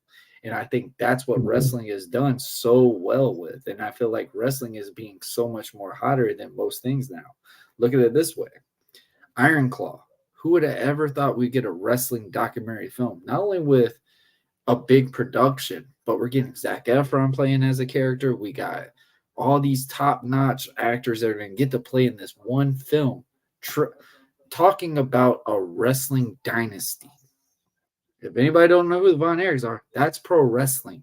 And I think that's what wrestling is done so well with. And I feel like wrestling is being so much more hotter than most things now. Look at it this way. Iron Claw. Who would have ever thought we'd get a wrestling documentary film? Not only with a big production, but we're getting Zac Efron playing as a character. We got all these top-notch actors that are going to get to play in this one film, talking about a wrestling dynasty. If anybody don't know who the Von Erichs are, that's pro wrestling.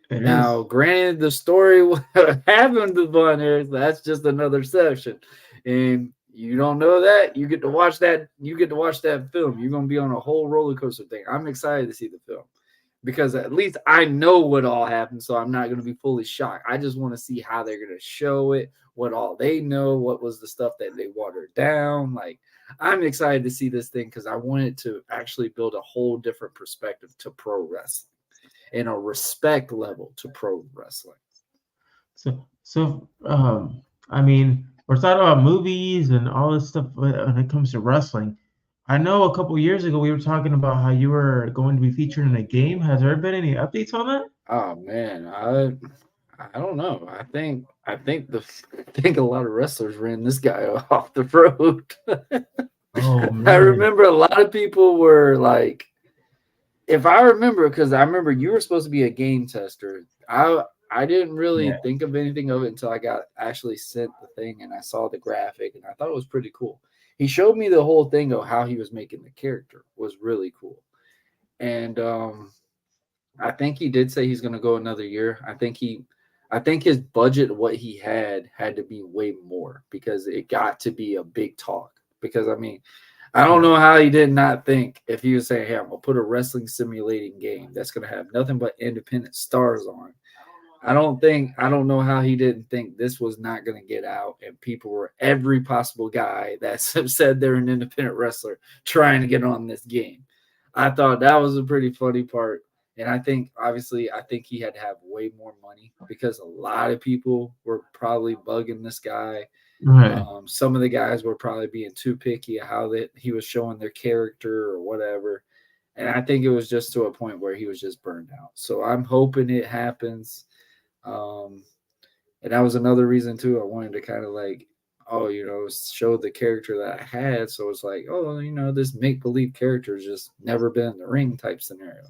Now, granted, the story what happened to Von Erichs, that's just another section. And you don't know that, you get to watch that. You get to watch that film. You're gonna be on a whole roller coaster thing. I'm excited to see the film because at least I know what all happened, so I'm not gonna be fully shocked. I just want to see how they're gonna show it, what all they know, what was the stuff that they watered down. Like I'm excited to see this thing because I wanted to actually build a whole different perspective to pro wrestling and a respect level to pro wrestling. So, I mean, we're talking about movies and all this stuff when it comes to wrestling. I know a couple years ago we were talking about how you were going to be featured in a game. Has there been any updates on that? Oh man, I don't know. I think a lot of wrestlers ran this guy off the road. Oh man. I remember a lot of people were like, if I remember, because I remember you were supposed to be a game tester. I didn't really think of anything of it until I got actually sent the thing and I saw the graphic and I thought it was pretty cool. He showed me the whole thing of how he was making the character was really cool. And I think he did say he's going to go another year. I think his budget, what he had to be way more because it got to be a big talk. Because I mean, I don't know how he did not think if he was saying, hey, I'm going to put a wrestling simulating game that's going to have nothing but independent stars on. I don't know how he didn't think this was not going to get out and people were every possible guy that said they're an independent wrestler trying to get on this game. I thought that was a pretty funny part. And I think he had to have way more money because a lot of people were probably bugging this guy. Right. Some of the guys were probably being too picky of how he was showing their character or whatever. And I think it was just to a point where he was just burned out. So I'm hoping it happens. And that was another reason too. I wanted to kind of like, show the character that I had. So it's like, this make-believe character has just never been in the ring type scenario.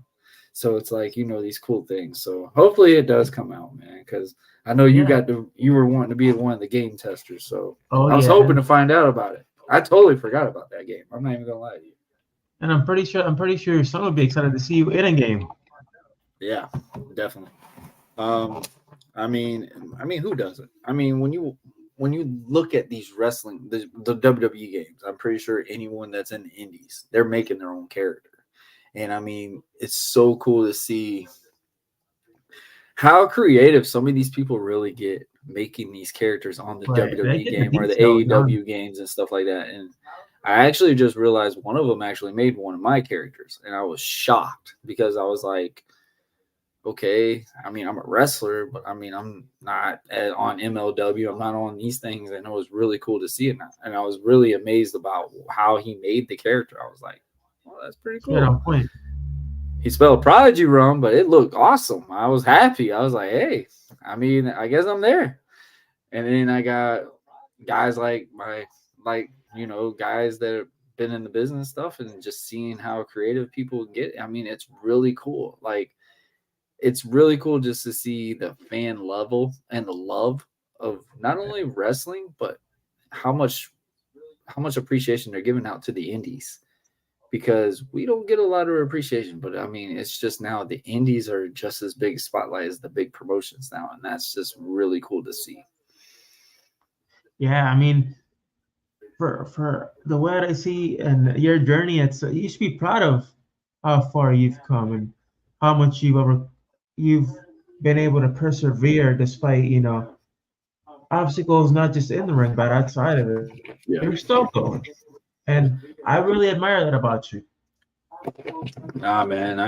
So it's like, these cool things. So hopefully it does come out, man. Because I know you were wanting to be one of the game testers. So I was hoping to find out about it. I totally forgot about that game. I'm not even gonna lie to you. And I'm pretty sure your son would be excited to see you in a game. Yeah, definitely. I mean, who doesn't? I mean, when you look at these wrestling, the WWE games, I'm pretty sure anyone that's in the indies, they're making their own character. And I mean, it's so cool to see how creative some of these people really get making these characters on the WWE game or the AEW games and stuff like that. And I actually just realized one of them actually made one of my characters. And I was shocked because I was like, okay, I mean, I'm a wrestler, but I mean, I'm not on MLW. I'm not on these things. And it was really cool to see it now. And I was really amazed about how he made the character. I was like, well, that's pretty cool. Yeah, on point. He spelled Prodigy wrong, but it looked awesome. I was happy. I was like, hey, I mean, I guess I'm there. And then I got guys like guys that have been in the business stuff and just seeing how creative people get. I mean, it's really cool. Like, it's really cool just to see the fan level and the love of not only wrestling, but how much appreciation they're giving out to the indies. Because we don't get a lot of appreciation, but I mean, it's just now the indies are just as big a spotlight as the big promotions now, and that's just really cool to see. Yeah, I mean, for the way I see and your journey, you should be proud of how far you've come and how much you've been able to persevere despite obstacles, not just in the ring but outside of it. Yeah. You're still going. And I really admire that about you. Nah, man,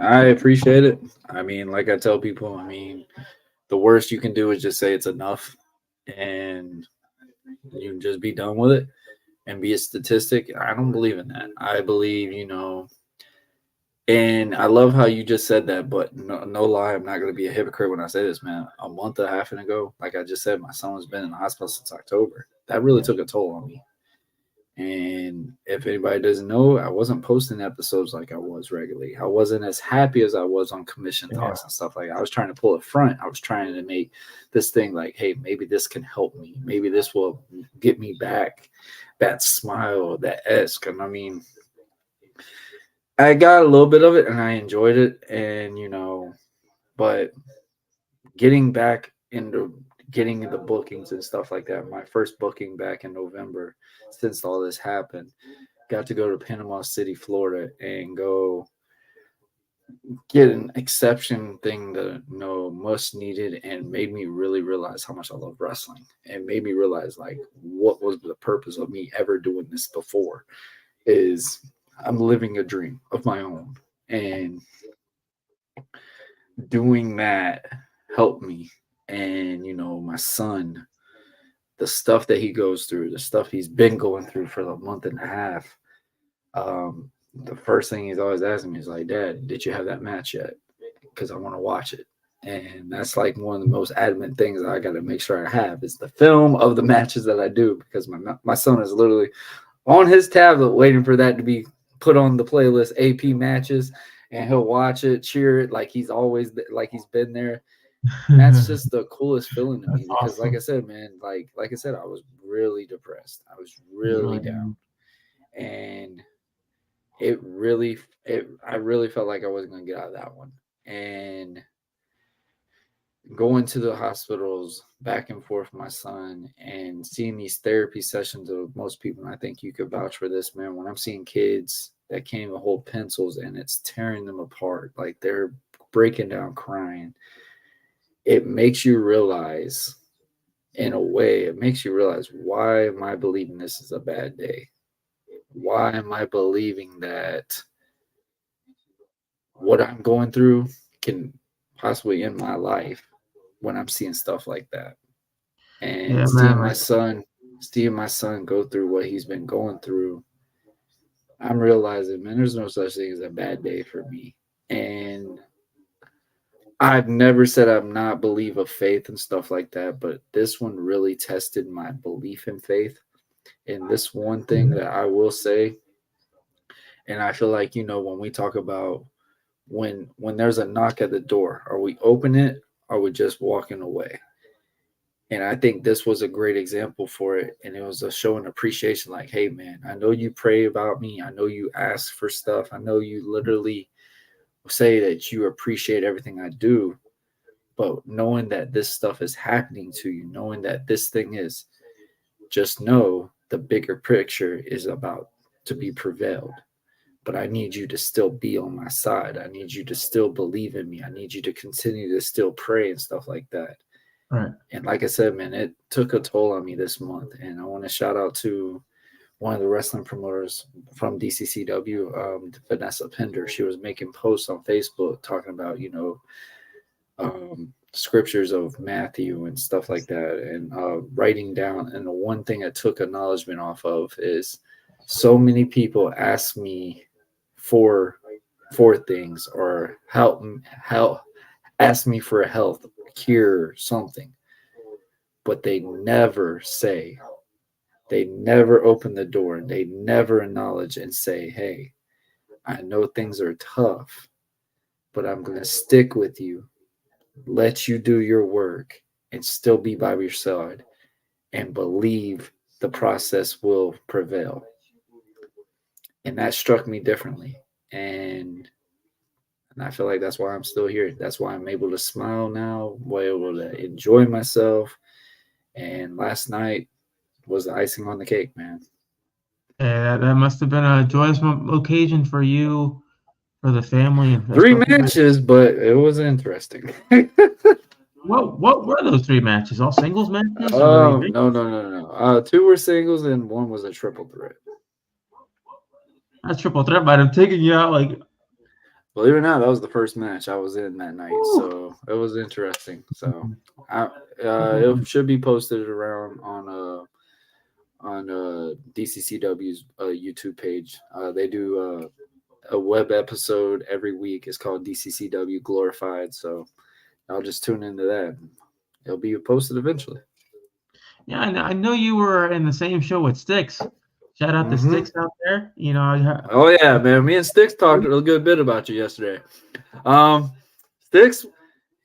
I appreciate it. I mean, like I tell people, I mean, the worst you can do is just say it's enough, and you can just be done with it and be a statistic. I don't believe in that. I believe, and I love how you just said that, but no lie, I'm not going to be a hypocrite when I say this, man. A month and a half ago, like I just said, my son has been in the hospital since October. That really took a toll on me. And if anybody doesn't know, I wasn't posting episodes like I was regularly. I wasn't as happy as I was on commission talks and stuff like that. I was trying to pull a front. I was trying to make this thing like, hey, maybe this can help me. Maybe this will get me back that smile, that esque. And I mean, I got a little bit of it and I enjoyed it. And, but getting back into getting the bookings and stuff like that, my first booking back in November since all this happened, got to go to Panama City, Florida, and go get an exception thing that much needed, and made me really realize how much I love wrestling, and made me realize like what was the purpose of me ever doing this before. Is I'm living a dream of my own, and doing that helped me. And my son, the stuff that he goes through, the stuff he's been going through for the month and a half, the first thing he's always asking me is like, Dad, did you have that match yet? Because I want to watch it. And that's like one of the most adamant things that I got to make sure I have is the film of the matches that I do, because my son is literally on his tablet waiting for that to be put on the playlist, AP matches, and he'll watch it, cheer it like he's always like he's been there. And that's just the coolest feeling to me, because awesome. Like I said, man, like I said, I was really depressed. I was really down, and I really felt like I wasn't going to get out of that one. And going to the hospitals back and forth with my son and seeing these therapy sessions of most people, and I think you could vouch for this, man, when I'm seeing kids that can't even hold pencils and it's tearing them apart, like they're breaking down crying, it makes you realize, in a way, why am I believing this is a bad day? Why am I believing that what I'm going through can possibly end my life when I'm seeing stuff like that? And seeing my son go through what he's been going through, I'm realizing, man, there's no such thing as a bad day for me. And I've never said I'm not believe of faith and stuff like that, but this one really tested my belief in faith. And this one thing that I will say, and I feel like, when we talk about when there's a knock at the door, are we open it or are we just walking away? And I think this was a great example for it. And it was a showing appreciation, like, hey, man, I know you pray about me. I know you ask for stuff. I know you literally say that you appreciate everything I do, but knowing that this stuff is happening to you, knowing that this thing is, just know the bigger picture is about to be prevailed. But I need you to still be on my side. I need you to still believe in me. I need you to continue to still pray and stuff like that. Right. And like I said, man, it took a toll on me this month. And I want to shout out to one of the wrestling promoters from DCCW, Vanessa Pender. She was making posts on Facebook talking about, scriptures of Matthew and stuff like that, and writing down. And the one thing I took acknowledgement off of is so many people ask me for things or help, ask me for a health cure, something, but they never say, they never open the door, and they never acknowledge and say, hey, I know things are tough, but I'm going to stick with you, let you do your work, and still be by your side, and believe the process will prevail. And that struck me differently. And I feel like that's why I'm still here. That's why I'm able to smile now, able to enjoy myself. And last night was the icing on the cake, man. Yeah, that must have been a joyous occasion for you, for the family. And 3 matches, but it was interesting. What were those 3 matches? All singles matches? No. 2 were singles and 1 was a triple threat. That's triple threat by them taking you out like. Believe it or not, that was the first match I was in that night, Woo. so it was interesting. So, it should be posted around on DCCW's YouTube page. They do a web episode every week. It's called DCCW Glorified. So I'll just tune into that. It'll be posted eventually. Yeah, I know you were in the same show with Sticks. Shout out to Sticks out there. You know. Oh yeah, man. Me and Sticks talked a good bit about you yesterday. Sticks,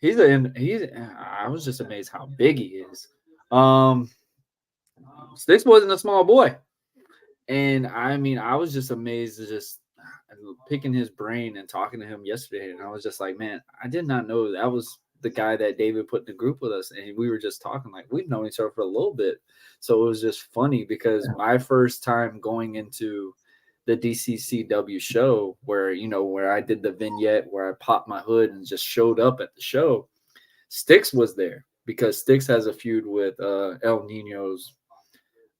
I was just amazed how big he is. Sticks wasn't a small boy. And I mean, I was just amazed to just picking his brain and talking to him yesterday. And I was just like, man, I did not know that was the guy that David put in the group with us. And we were just talking like we've known each other for a little bit. So it was just funny because my first time going into the DCCW show where I did the vignette where I popped my hood and just showed up at the show, Sticks was there because Sticks has a feud with El Nino's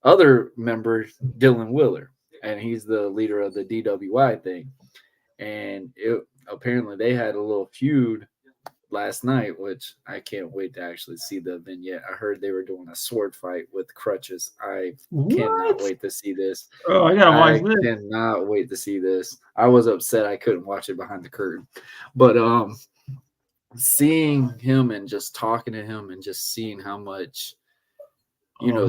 other member, Dylan Willer, and he's the leader of the DWI thing. And apparently they had a little feud last night, which I can't wait to actually see the vignette. I heard they were doing a sword fight with crutches. I cannot wait to see this. Oh, I gotta watch this. I cannot wait to see this. I was upset I couldn't watch it behind the curtain, but seeing him and just talking to him and just seeing how much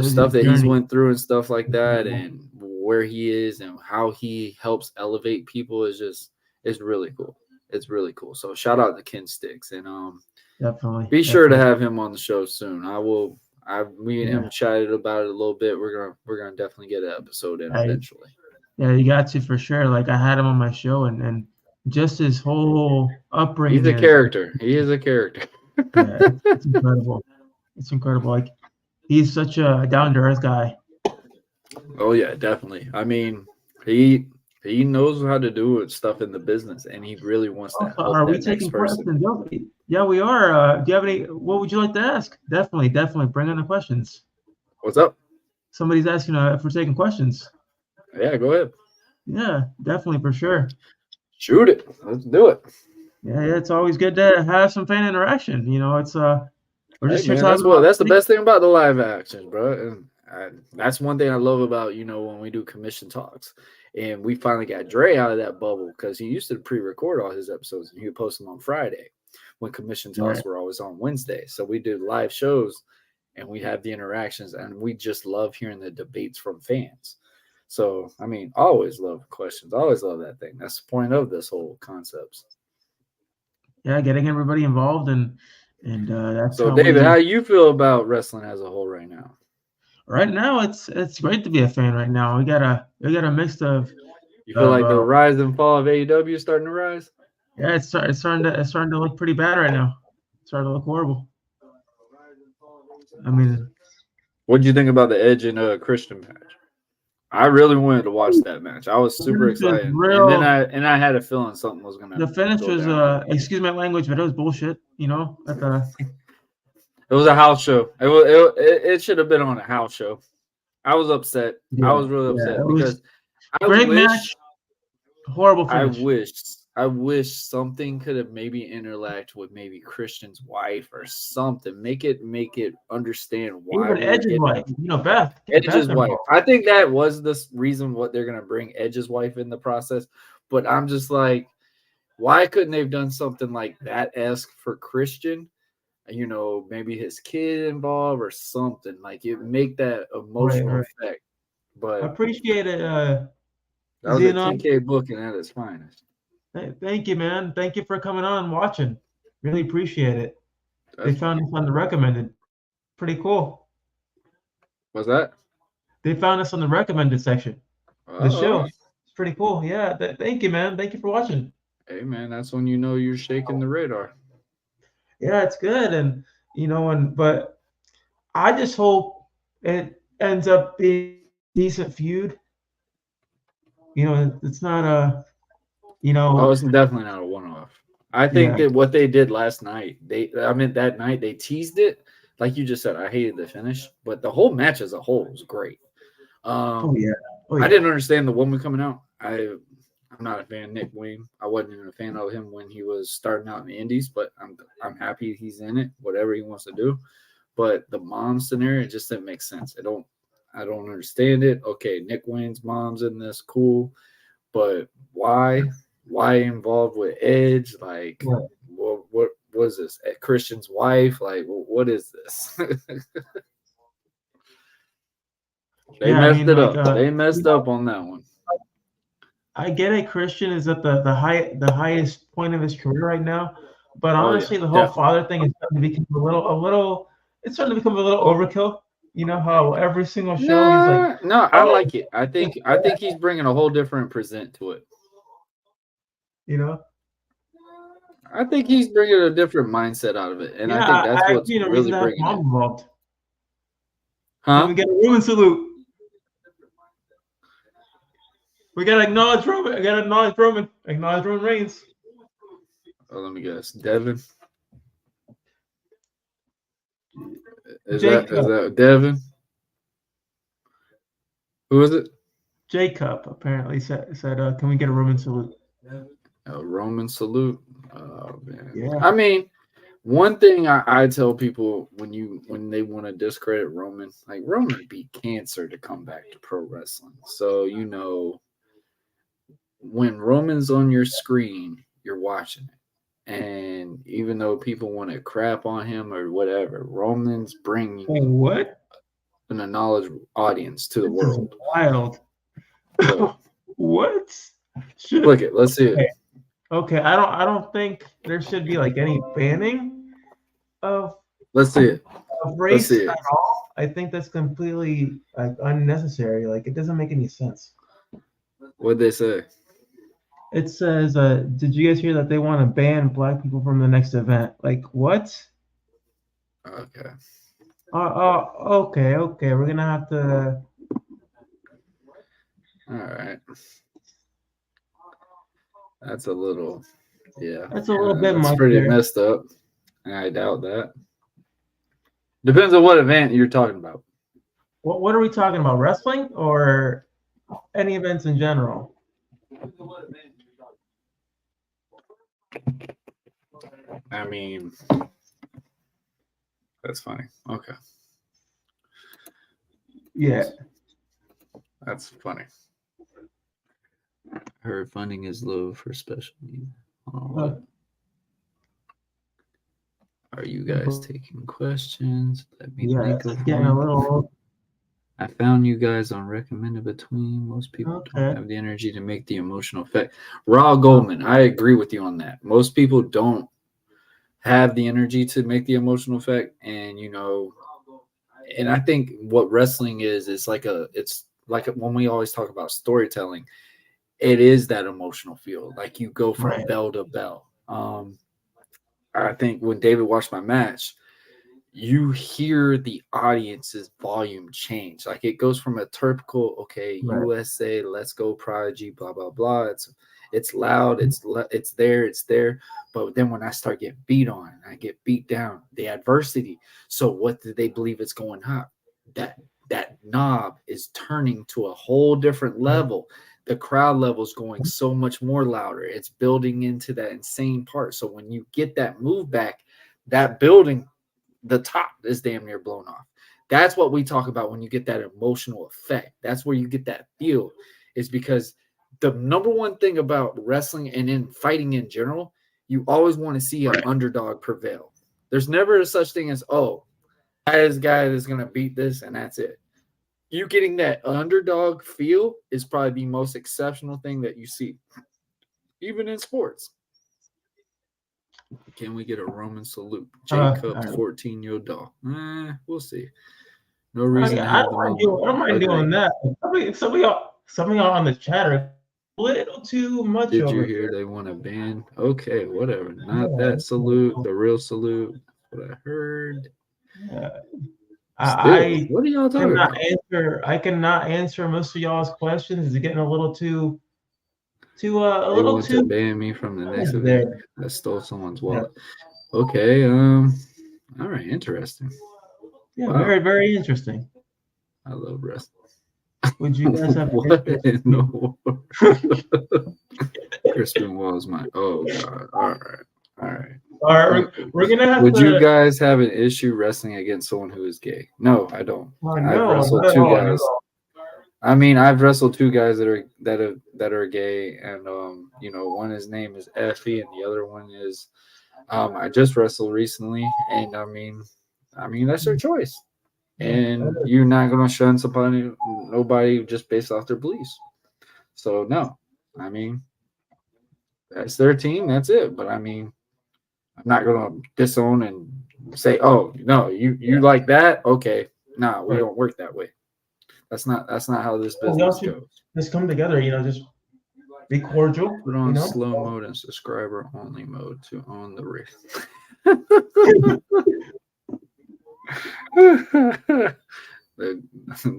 stuff that he's went through and stuff like that, and where he is and how he helps elevate people it's really cool. It's really cool. So shout out to Ken Sticks, and definitely be sure to have him on the show soon. Me and him chatted about it a little bit. We're gonna definitely get an episode in eventually. Yeah, you got to for sure. Like I had him on my show, and just his whole upbringing. He's a character. He is a character. Yeah, it's incredible. It's incredible. Like he's such a down to earth guy. Oh yeah, definitely. I mean, he knows how to do stuff in the business, and he really wants to help. Are we taking questions? Yeah, we are. Do you have any? What would you like to ask? Definitely bring in the questions. What's up? Somebody's asking if we're taking questions. Yeah, go ahead. Yeah, definitely for sure. Shoot it. Let's do it. Yeah, it's always good to have some fan interaction. It's we're just here talking about. That's the best thing about the live action, bro. And that's one thing I love about when we do commission talks. And we finally got Dre out of that bubble because he used to pre-record all his episodes and he would post them on Friday when commission talks were always on Wednesday. So we did live shows and we have the interactions, and we just love hearing the debates from fans. So, I mean, I always love questions. I always love that thing. That's the point of this whole concept. Yeah, getting everybody involved and that's so. David, how you feel about wrestling as a whole right now? Right now, it's great to be a fan. Right now, we got a mix of. You feel like the rise and fall of AEW is starting to rise? Yeah, it's starting to look pretty bad right now. It's starting to look horrible. I mean, what did you think about the Edge and Christian match? I really wanted to watch that match. I was super excited, and I had a feeling something was gonna. The finish was excuse my language, but it was bullshit. It was a house show. It should have been on a house show. I was upset. I was really upset because great match. Horrible finish. I wish something could have maybe interacted with maybe Christian's wife or something. Make it understand why. Even Edge's wife, Beth. Edge's wife. I think that was the reason what they're gonna bring Edge's wife in the process. But I'm just like, why couldn't they have done something like that for Christian? Maybe his kid involved or something. Like it make that emotional effect. But I appreciate it. That was a TK booking at its finest. Thank you, man. Thank you for coming on and watching. Really appreciate it. They found us on the recommended. Pretty cool. What's that? They found us on the recommended section. The show. It's pretty cool. Yeah. Thank you, man. Thank you for watching. Hey, man. That's when you know you're shaking the radar. Yeah, it's good. And, but I just hope it ends up being a decent feud. It's not a, it's definitely not a one-off. I think that what they did last night, that night they teased it. Like you just said, I hated the finish, but the whole match as a whole was great. I didn't understand the woman coming out. I'm not a fan of Nick Wayne. I wasn't even a fan of him when he was starting out in the Indies, but I'm happy he's in it, whatever he wants to do. But the mom scenario, it just didn't make sense. I don't understand it. Okay, Nick Wayne's mom's in this, cool, but why? Why involved with Edge? Like, what was this? Christian's wife? Like, what is this? They messed it up. They messed up on that one. I get it. Christian is at the highest point of his career right now, but honestly, the whole father thing is starting to become a little. It's starting to become a little overkill. You know how every single show he's like. No, I like it. I think he's bringing a whole different present to it. You know. I think he's bringing a different mindset out of it, and I think that's what's really bringing it. Involved. Huh? Can we get a Roman salute? We gotta acknowledge Roman. I gotta acknowledge Roman. Acknowledge Roman Reigns. Oh, let me guess. Devin. Is that Devin? Who is it? Jacob apparently said, "Can we get a Roman salute?" A Roman salute. Oh man. Yeah. I mean, one thing I tell people when they want to discredit Roman, like Roman beat cancer to come back to pro wrestling. So when Roman's on your screen, you're watching it. And even though people want to crap on him or whatever, Roman's bringing an knowledge audience to the world. Is wild. So, what? Look it. Let's see it. Okay, I don't think there should be like any banning of. Let's see it. Of race at all. I think that's completely unnecessary. Like it doesn't make any sense. What'd they say? It says, did you guys hear that they want to ban black people from the next event? Like, what? Okay. Okay. We're going to have to... All right. That's a little... Yeah. That's a little bit much. It's pretty messed up. I doubt that. Depends on what event you're talking about. What are we talking about? Wrestling or any events in general? I mean, that's funny. Okay. Yeah. That's funny. Her funding is low for special needs. Are you guys taking questions? Let me think of getting a little. I found you guys on recommended between. Most people don't have the energy to make the emotional effect. Raw Goldman, I agree with you on that. Most people don't have the energy to make the emotional effect, and and I think what wrestling is it's like when we always talk about storytelling, it is that emotional feel. Like you go from bell to bell. I think when David watched my match, you hear the audience's volume change. Like it goes from a typical, USA, let's go Prodigy, blah, blah, blah. It's loud. It's there. But then when I start getting beat on, I get beat down, the adversity. So what do they believe is going on? That knob is turning to a whole different level. The crowd level is going so much more louder. It's building into that insane part. So when you get that move back, that building, the top is damn near blown off. That's what we talk about when you get that emotional effect. That's where you get that feel, is because the number one thing about wrestling and in fighting in general, you always want to see an underdog prevail. There's never a such thing as, this guy is going to beat this and that's it. You getting that underdog feel is probably the most exceptional thing that you see, even in sports. Can we get a Roman salute? Jacob, 14-year-old dog. We'll see. No reason to have I don't mind doing that. Some of y'all on the chat are a little too much. Did you hear they want to ban? Okay, whatever. Not that salute, the real salute. What I heard. What are y'all talking about? I cannot answer most of y'all's questions. It's getting a little too they want to ban me from the next event. I stole someone's wallet. Okay. All right. Interesting. Yeah. Wow. Very, very interesting. I love wrestling. Would you guys have What interest? in the world? Crispin Walls, my oh god. All right. All right. All right, we're gonna have Would you to. guys have an issue wrestling against someone who is gay? No, I don't. I've No, wrestled not at two all. guys. I mean, I've wrestled two guys that are gay, and you know, one his name is Effie, and the other one is I just wrestled recently, and I mean that's their choice, and you're not gonna shun nobody just based off their beliefs. So no, I mean that's their team, that's it. But I mean, I'm not gonna disown and say, oh no, you like that? Okay, nah, we don't work that way. That's not how this business goes. Just come together, just be cordial. Put on slow mode and subscriber only mode to own the race.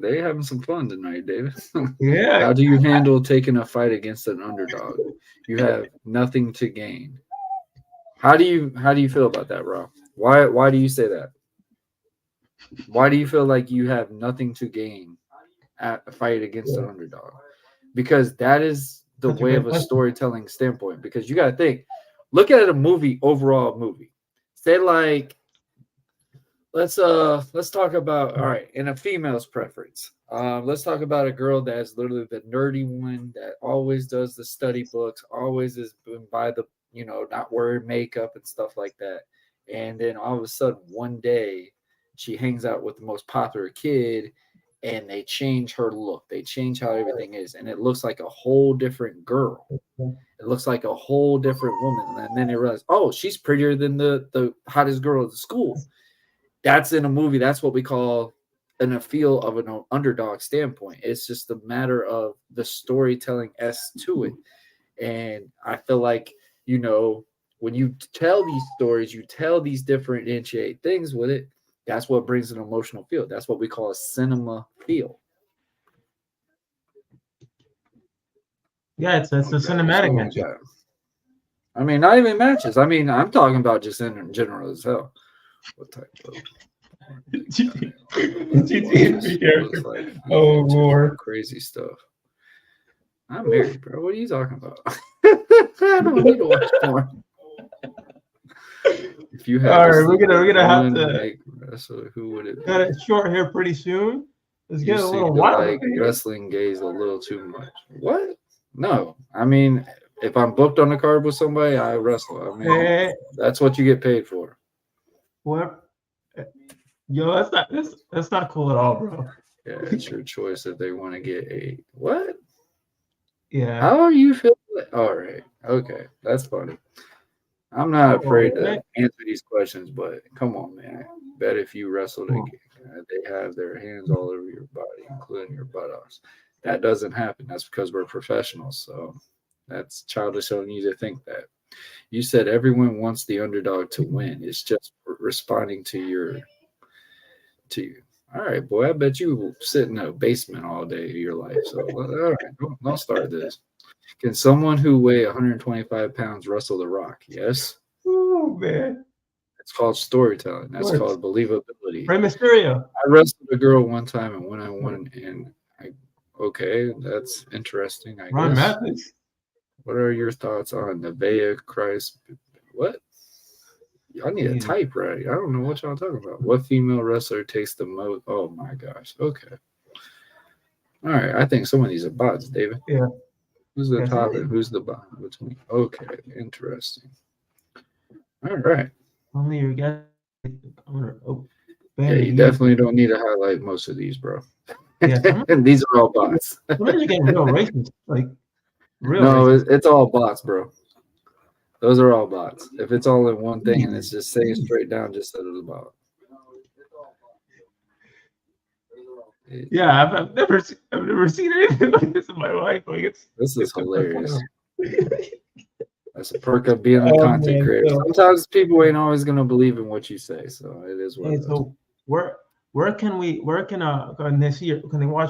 They having some fun tonight, David. Yeah. How do you handle taking a fight against an underdog? You have nothing to gain. How do you feel about that, Rob? Why do you say that? Why do you feel like you have nothing to gain at a fight against an underdog? Because that is the way of a storytelling standpoint. Because you got to think, look at a movie, overall movie. Say like, let's talk about, all right, in a female's preference. Let's talk about a girl that's literally the nerdy one that always does the study books, always is by the, not wearing makeup and stuff like that. And then all of a sudden one day she hangs out with the most popular kid and they change her look. They change how everything is. And it looks like a whole different girl. It looks like a whole different woman. And then they realize, oh, she's prettier than the hottest girl at the school. That's in a movie. That's what we call a feel of an underdog standpoint. It's just a matter of the storytelling to it. And I feel like, when you tell these stories, you tell these differentiate things with it. That's what brings an emotional feel. That's what we call a cinema feel. Yeah, it's a cinematic match. I mean, not even matches. I mean, I'm talking about just in general as hell. What type of oh Lord, crazy stuff. I'm married, bro. What are you talking about? I don't need to watch porn. If you have, all right, we're gonna have to make wrestle, who would it be? Got it short hair pretty soon. Let's get a little wild. Like wrestling gays a little too much. What? No, I mean, if I'm booked on the card with somebody, I wrestle. I mean, that's what you get paid for. What? Yo, that's not cool at all, bro. Yeah, it's your choice if they want to get a what? Yeah. How are you feeling? All right. Okay. That's funny. I'm not afraid to answer these questions, but come on, man. I bet if you wrestled again, they have their hands all over your body, including your buttocks. That doesn't happen. That's because we're professionals. So that's childish of you to think that. You said everyone wants the underdog to win. It's just responding to you. All right, boy. I bet you sit in a basement all day of your life. So all right, don't start this. Can someone who weigh 125 pounds wrestle The Rock? Yes. Oh man. It's called storytelling. That's called believability. Rey Mysterio. I wrestled a girl one time, and when I won, okay, that's interesting. I guess. Matthews. What are your thoughts on Nevaeh Christ? What? I need a type right. I don't know what y'all talking about. What female wrestler takes the most? Oh my gosh. Okay. All right. I think some of these are bots, David. Yeah. Who's the top and who's the bottom between? Okay. Interesting. All right. Only your guy. Yeah, you definitely don't need to highlight most of these, bro. Yeah, and these are all bots. Sometimes you get real racist, like real. No, it's all bots, bro. Those are all bots. If it's all in one thing and it's just saying straight down, just that it's a bot. Yeah, I've never seen anything like this in my life. Like this is hilarious. That's a perk of being a content creator. Sometimes people ain't always gonna believe in what you say, so it is what it is. So where can they watch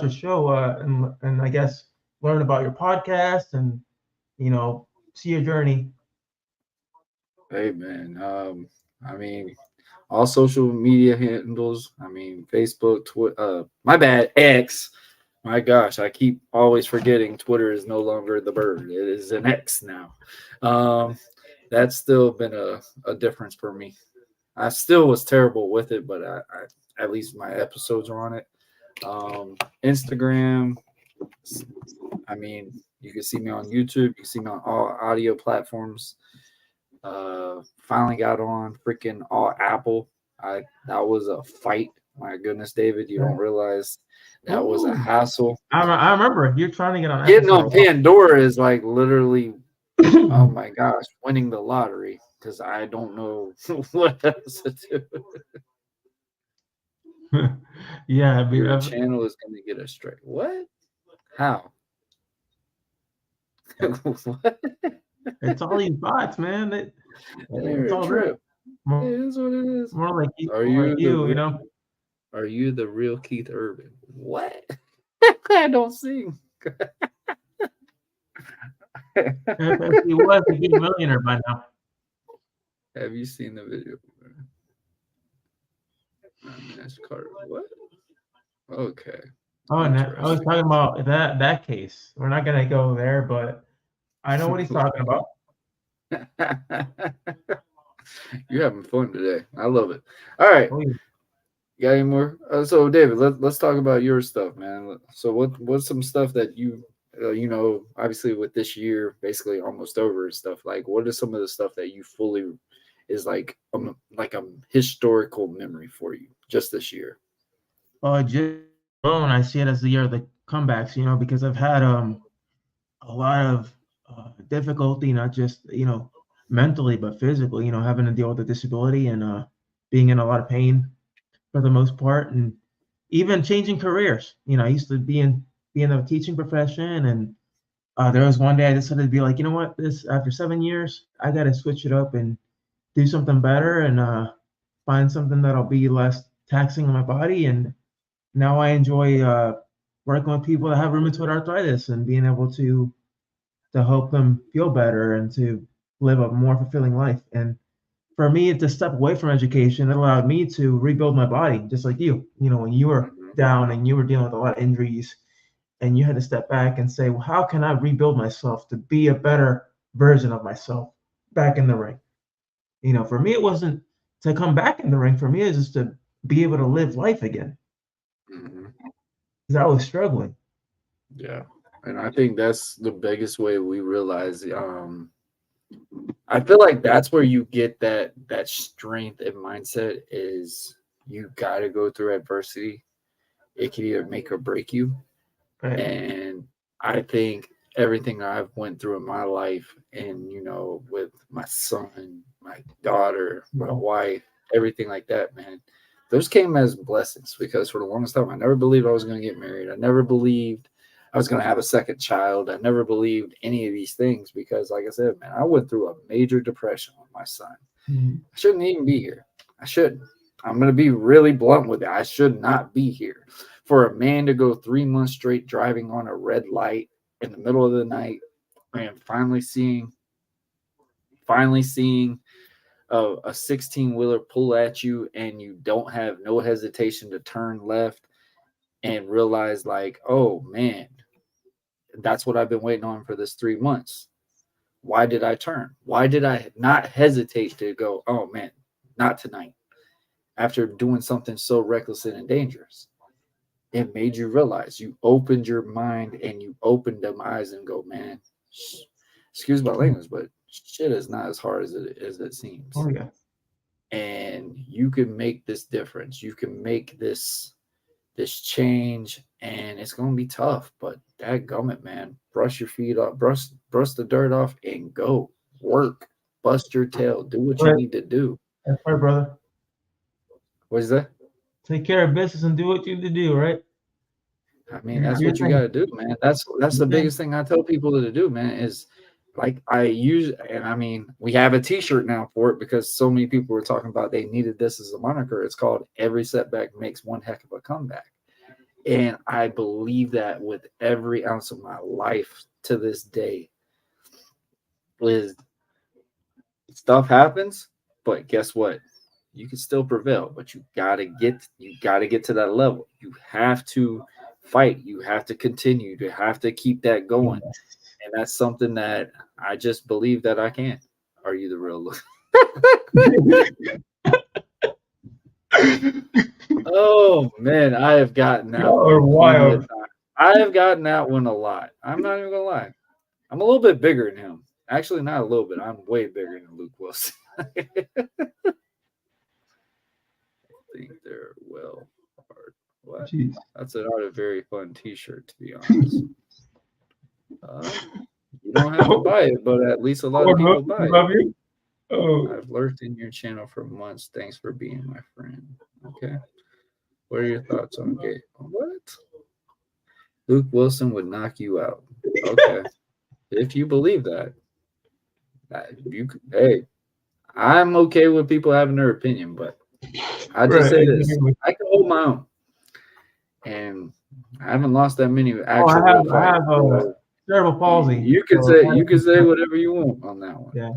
your show and I guess learn about your podcast and see your journey? Hey man, I mean, all social media handles. I mean, Facebook, Twitter. My bad, X. My gosh, I keep always forgetting Twitter is no longer the bird. It is an X now. Um, that's still been a difference for me. I still was terrible with it, but I at least my episodes are on it. Instagram, I mean, you can see me on YouTube. You can see me on all audio platforms. Finally got on freaking all Apple. That was a fight. My goodness, David, you don't realize that was a Ooh. hassle. I remember you're trying to get on Getting on Apple. Pandora is like literally, oh my gosh, winning the lottery because I don't know what else to do. Yeah, Your channel is going to get a strike. What? How? What? it's all these bots, man. It's all True. that. More, It is what it is. more like Are more like you you know. Are you the real Keith Urban? What? I don't sing. If he was, he'd be a millionaire by now. Have you seen the video? NASCAR. What? Okay. Oh, no, I was talking about that case. We're not gonna go there, but I know what he's talking about. You're having fun today. I love it. All right. Oh, yeah. You got any more? So, David, let's talk about your stuff, man. So, what's some stuff that you obviously with this year basically almost over and stuff, like what is some of the stuff that you fully is like a historical memory for you just this year? Just alone, I see it as the year of the comebacks, because I've had a lot of difficulty, not just mentally, but physically, having to deal with a disability and being in a lot of pain for the most part, and even changing careers. I used to be in the teaching profession, and there was one day I decided to be like, you know what, this after 7 years, I got to switch it up and do something better and find something that'll be less taxing on my body. And now I enjoy working with people that have rheumatoid arthritis and being able to help them feel better and to live a more fulfilling life. And for me to step away from education, it allowed me to rebuild my body, just like you. When you were down and you were dealing with a lot of injuries, and you had to step back and say, well, how can I rebuild myself to be a better version of myself back in the ring? For me, it wasn't to come back in the ring. For me, it's just to be able to live life again. Because I was struggling. Yeah. And I think that's the biggest way we realize. I feel like that's where you get that strength and mindset is you got to go through adversity. It can either make or break you. Right. And I think everything I've went through in my life and, with my son, my daughter, my wife, everything like that, man, those came as blessings because for the longest time, I never believed I was going to get married. I never believed I was going to have a second child. I never believed any of these things because, like I said, man, I went through a major depression with my son. Mm-hmm. I shouldn't even be here. I shouldn't. I'm going to be really blunt with it. I should not be here. For a man to go 3 months straight driving on a red light in the middle of the night and finally seeing a 16-wheeler pull at you and you don't have no hesitation to turn left and realize like, oh man, that's what I've been waiting on for this 3 months. Why did I turn? Why did I not hesitate to go, oh man, not tonight? After doing something so reckless and dangerous, it made you realize, you opened your mind and you opened them eyes and go, man, excuse my language, but shit is not as hard as it seems. Oh yeah. And you can make this difference. You can make this change, and it's going to be tough, but dadgummit, man, brush your feet off, brush the dirt off and go work, bust your tail, do what you need to do. That's right, brother. What is that? Take care of business and do what you need to do, right? I mean, that's what you got to do, man. That's the biggest thing I tell people to do, man, is like we have a t-shirt now for it because so many people were talking about they needed this as a moniker. It's called Every Setback Makes One Heck of a Comeback. And I believe that with every ounce of my life to this day. Is stuff happens, but guess what? You can still prevail, but you gotta get to that level. You have to fight. You have to continue. You have to keep that going. And that's something that I just believe that I can. Are you the real Luke? Oh man, I have gotten that one. Wild. I have gotten that one a lot. I'm not even gonna lie. I'm a little bit bigger than him. Actually, not a little bit. I'm way bigger than Luke Wilson. I think they're well hard. What? Jeez. That's not a very fun T-shirt, to be honest. You don't have to buy it, but at least a lot of people buy Love it. you. Oh. I've lurked in your channel for months. Thanks for being my friend. Okay. What are your thoughts on Gay? What? Luke Wilson would knock you out. Okay. If you believe that, hey, I'm okay with people having their opinion, but I just say this: I can hold my own, and I haven't lost that many actual. I have cerebral palsy. You can say whatever you want on that one. Yeah.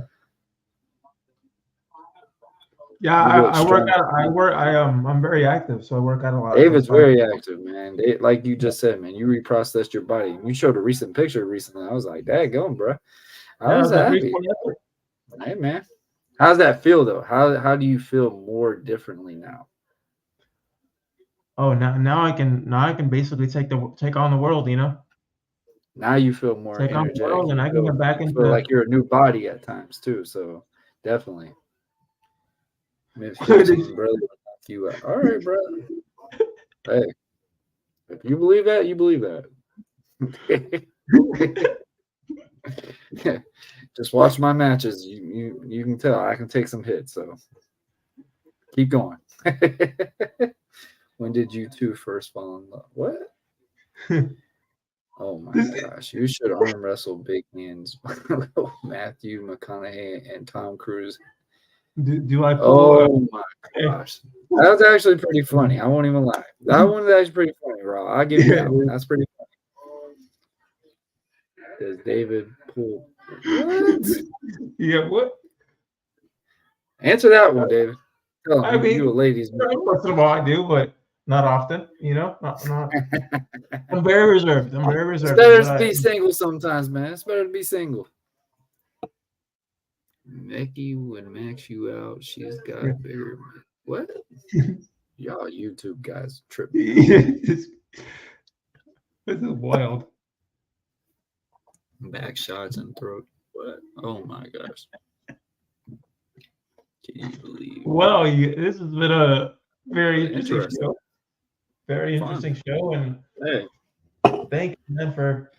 Yeah, I'm very active, so I work out a lot. David's very active, man. Like you just said, man, you reprocessed your body. You showed a recent picture recently. I was like, daggone, bro. I was happy. Hey, man. How's that feel, though? How do you feel more differently now? Oh, now I can basically take on the world, you know? Now you feel more take energetic. On the world, and I can get back into like you're a new body at times, too, so definitely. Really knock you out. All right, bro. Hey, if you believe that, you believe that. Just watch my matches. You can tell I can take some hits. So keep going. When did you two first fall in love? What? Oh my gosh! You should arm wrestle big hands. Matthew McConaughey and Tom Cruise. Do I? Oh my gosh, that was actually pretty funny. I won't even lie. That one was actually pretty funny, bro. I'll give you that one. That's pretty funny. Does David pull? What? Yeah, what? Answer that one, David. Tell I mean, you a ladies' man. Once in a while I do, but not often. You know, not. I'm very reserved. It's better to be single sometimes, man. It's better to be single. Becky would max you out. She's got bigger. What? Y'all YouTube guys tripping. This is wild. Back shots and throat. What? Oh my gosh. Can you believe? Well, this has been a very interesting show. Very interesting show, and thank you, man, for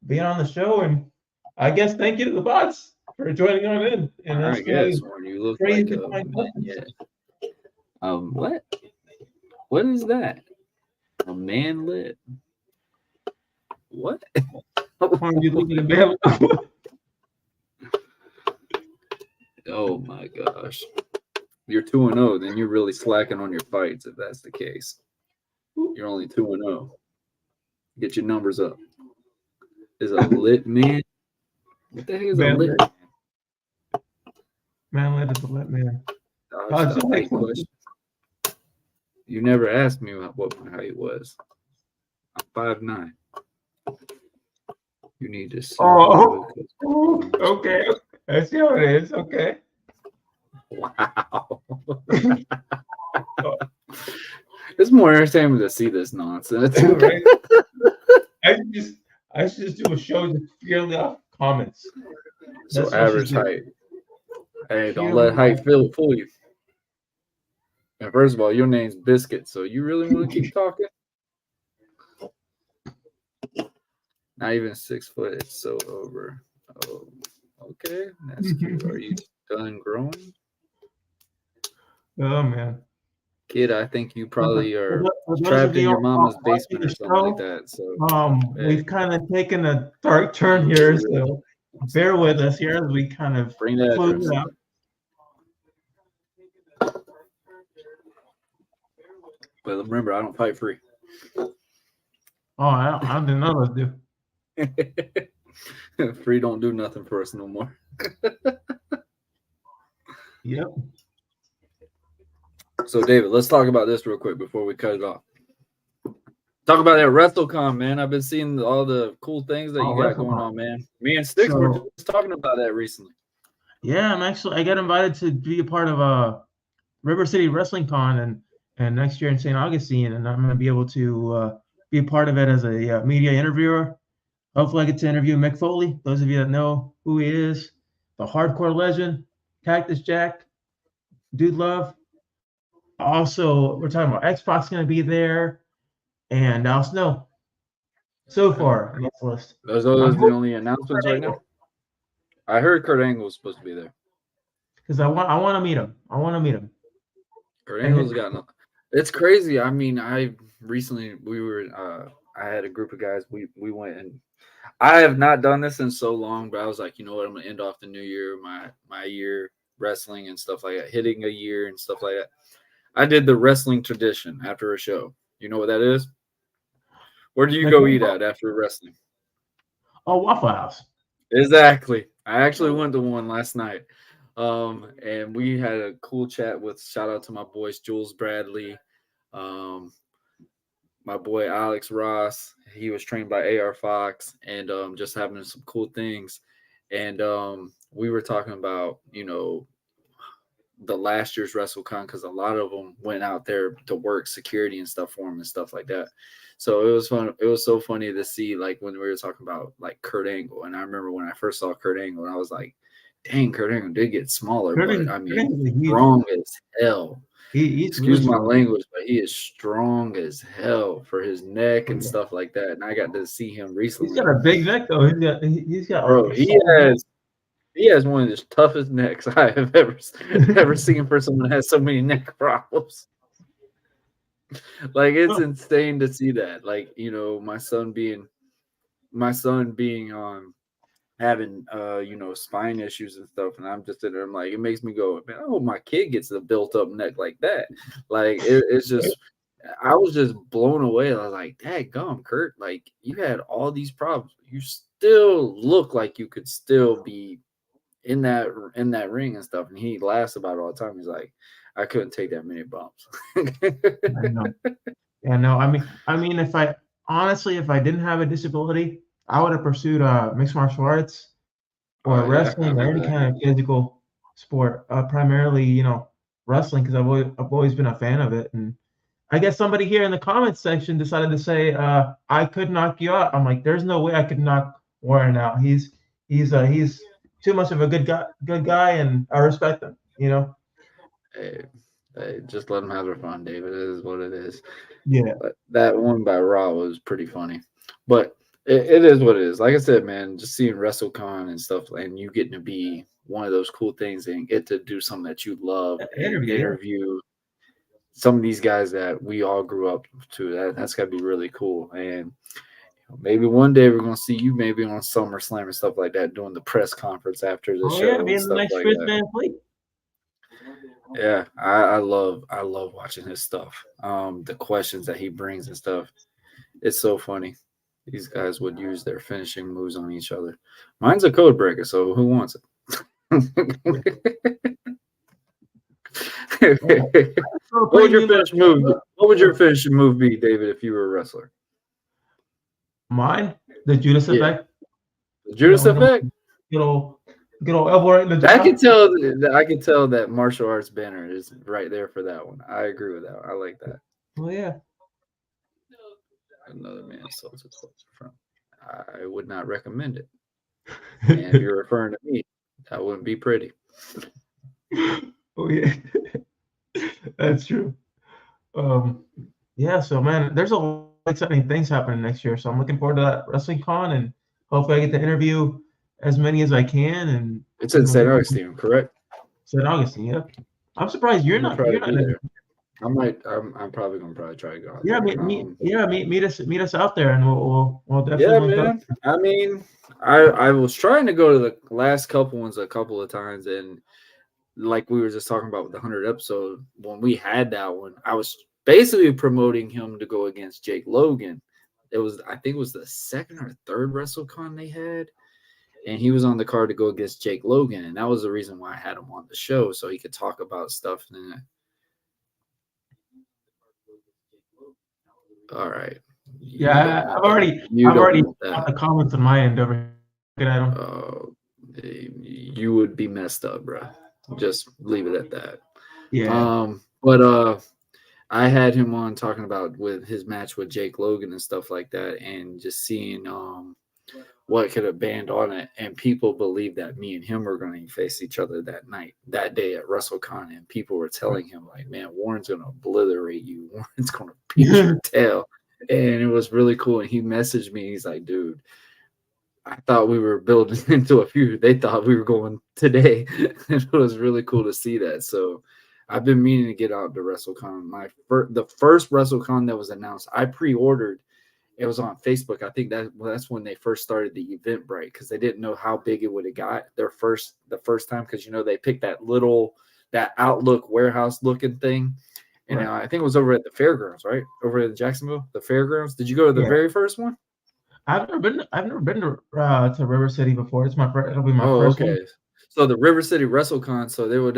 being on the show, and I guess thank you to the bots for joining on in. And I guess when you look like what? What is that? A manlet? What? When you look at a man. Oh my gosh. You're 2-0, then you're really slacking on your fights if that's the case. You're only 2-0. Get your numbers up. Is a lit man? What the heck is a lit man? Manlet is a lit man. Question. You never asked me what my height was. I'm 5'9". You need to see. Okay. I see how it is. Okay. Wow. It's more entertaining to see this nonsense. Right? I should just do a show just purely off comments. So average height. Hey, don't let height fool you. And first of all, your name's Biscuit, so you really want to keep talking? Not even 6 foot. It's so over. Oh, okay. That's cute. Are you done growing? Oh man, kid, I think you probably are trapped in your mama's basement or something like that. So we've kind of taken a dark turn here, so bear with us here as we kind of bring that close it out. But remember, I don't fight free. Oh, I didn't know those do. Free don't do nothing for us no more. Yep. So, David, let's talk about this real quick before we cut it off. Talk about that WrestleCon, man. I've been seeing all the cool things that Oh, you got going WrestleCon. on, man. Me and Sticks were So just talking about that recently. yeah, I got invited to be a part of River City Wrestling Con and next year in St. Augustine, and I'm going to be able to be a part of it as a media interviewer. Hopefully, I get to interview Mick Foley. Those of you that know who he is, the hardcore legend, Cactus Jack, Dude Love. Also, we're talking about X-Pac's going to be there, and Al Snow. So far on this list, Those I'm are the hoping only announcements right now. I heard Kurt Angle was supposed to be there. because I want to meet him. I want to meet him. Kurt Angle's got no. It's crazy. I mean, I had a group of guys. We went, and I have not done this in so long, but I was like, you know what? I'm gonna end off the new year, my year wrestling and stuff like that, hitting a year and stuff like that. I did the wrestling tradition after a show. You know what that is? Where do you go eat at after wrestling? Oh, Waffle House. Exactly. I actually went to one last night. And we had a cool chat with shout out to my boys Jules Bradley, my boy Alex Ross. He was trained by AR Fox, and just having some cool things. And we were talking about, you know, the last year's WrestleCon because a lot of them went out there to work security and stuff for him and stuff like that. So it was fun. It was so funny to see, like, when we were talking about like Kurt Angle, and I remember when I first saw Kurt Angle, and I was like, "Dang, Kurt Angle did get smaller, but I mean, strong as hell." Excuse my language, but he is strong as hell for his neck and stuff like that. And I got to see him recently. He's got a big neck though. He's got bro. He has one of the toughest necks I have ever seen for someone that has so many neck problems. Like, it's insane to see that. Like, you know, my son being having you know, spine issues and stuff, and I'm just sitting there, I'm like, it makes me go, man, I hope my kid gets a built up neck like that. Like, it's just, I was just blown away. I was like, dadgum, Kurt, like, you had all these problems, you still look like you could still be in that ring and stuff. And he laughs about it all the time. He's like, I couldn't take that many bumps. I know. Yeah, no. I mean, if I didn't have a disability, I would have pursued mixed martial arts or wrestling or any kind of physical sport. Primarily, you know, wrestling because I've always been a fan of it. And I guess somebody here in the comments section decided to say I could knock you out. I'm like, there's no way I could knock Warren out. He's too much of a good guy, and I respect him. You know. Hey, just let them have their fun, David. It is what it is. Yeah. But that one by Raw was pretty funny. But it is what it is. Like I said, man, just seeing WrestleCon and stuff, and you getting to be one of those cool things and get to do something that you love and interview some of these guys that we all grew up to. That's got to be really cool. And maybe one day we're going to see you maybe on SummerSlam and stuff like that, doing the press conference after the show. Yeah, being the next Chris Van Fleet. Yeah, I love watching his stuff. The questions that he brings and stuff. It's so funny. These guys would use their finishing moves on each other. Mine's a code breaker, so who wants it? What would your finishing move? What would your finishing move be, David, if you were a wrestler? The Judas effect. The Judas effect. Good old elbow right in the jaw. I can tell that martial arts banner is right there for that one. I agree with that. I like that. Oh yeah. Another man sold to closer from. I would not recommend it. And if you're referring to me, that wouldn't be pretty. Oh yeah. That's true. Yeah, so man, there's a lot of exciting things happening next year. So I'm looking forward to that WrestleCon, and hopefully I get to interview as many as I can. And it's in St. Augustine, correct? St. Augustine, yeah. I'm surprised you're not there. I'm probably gonna try to go out. Yeah, there. meet us out there, and we'll definitely. Yeah, man. I mean, I was trying to go to the last couple ones a couple of times, and like we were just talking about with the 100th episode, when we had that one, I was basically promoting him to go against Jake Logan. I think it was the second or third WrestleCon they had, and he was on the card to go against Jake Logan, and that was the reason why I had him on the show, so he could talk about stuff. All right, You Yeah, don't want I've that. already You I've don't already want got that. the comments on my end over here. Looking at them. You would be messed up, bro. Just leave it at that. Yeah. But I had him on talking about with his match with Jake Logan and stuff like that, and just seeing what could have banned on it. And people believe that me and him were going to face each other that day at WrestleCon. And people were telling him, like, man, Warren's going to obliterate you. Warren's going to beat your tail. And it was really cool. And he messaged me. He's like, dude, I thought we were building into a feud. They thought we were going today. It was really cool to see that. So I've been meaning to get out to WrestleCon. The first WrestleCon that was announced, I pre-ordered. It was on Facebook. I think that's when they first started the Eventbrite because they didn't know how big it would have got the first time because they picked that Outlook warehouse looking thing, and Right. I think it was over at the fairgrounds, right? Over in Jacksonville, the fairgrounds. Did you go to the very first one? I've never been to River City before. It'll be my Oh, first okay. one. So the River City WrestleCon. So they would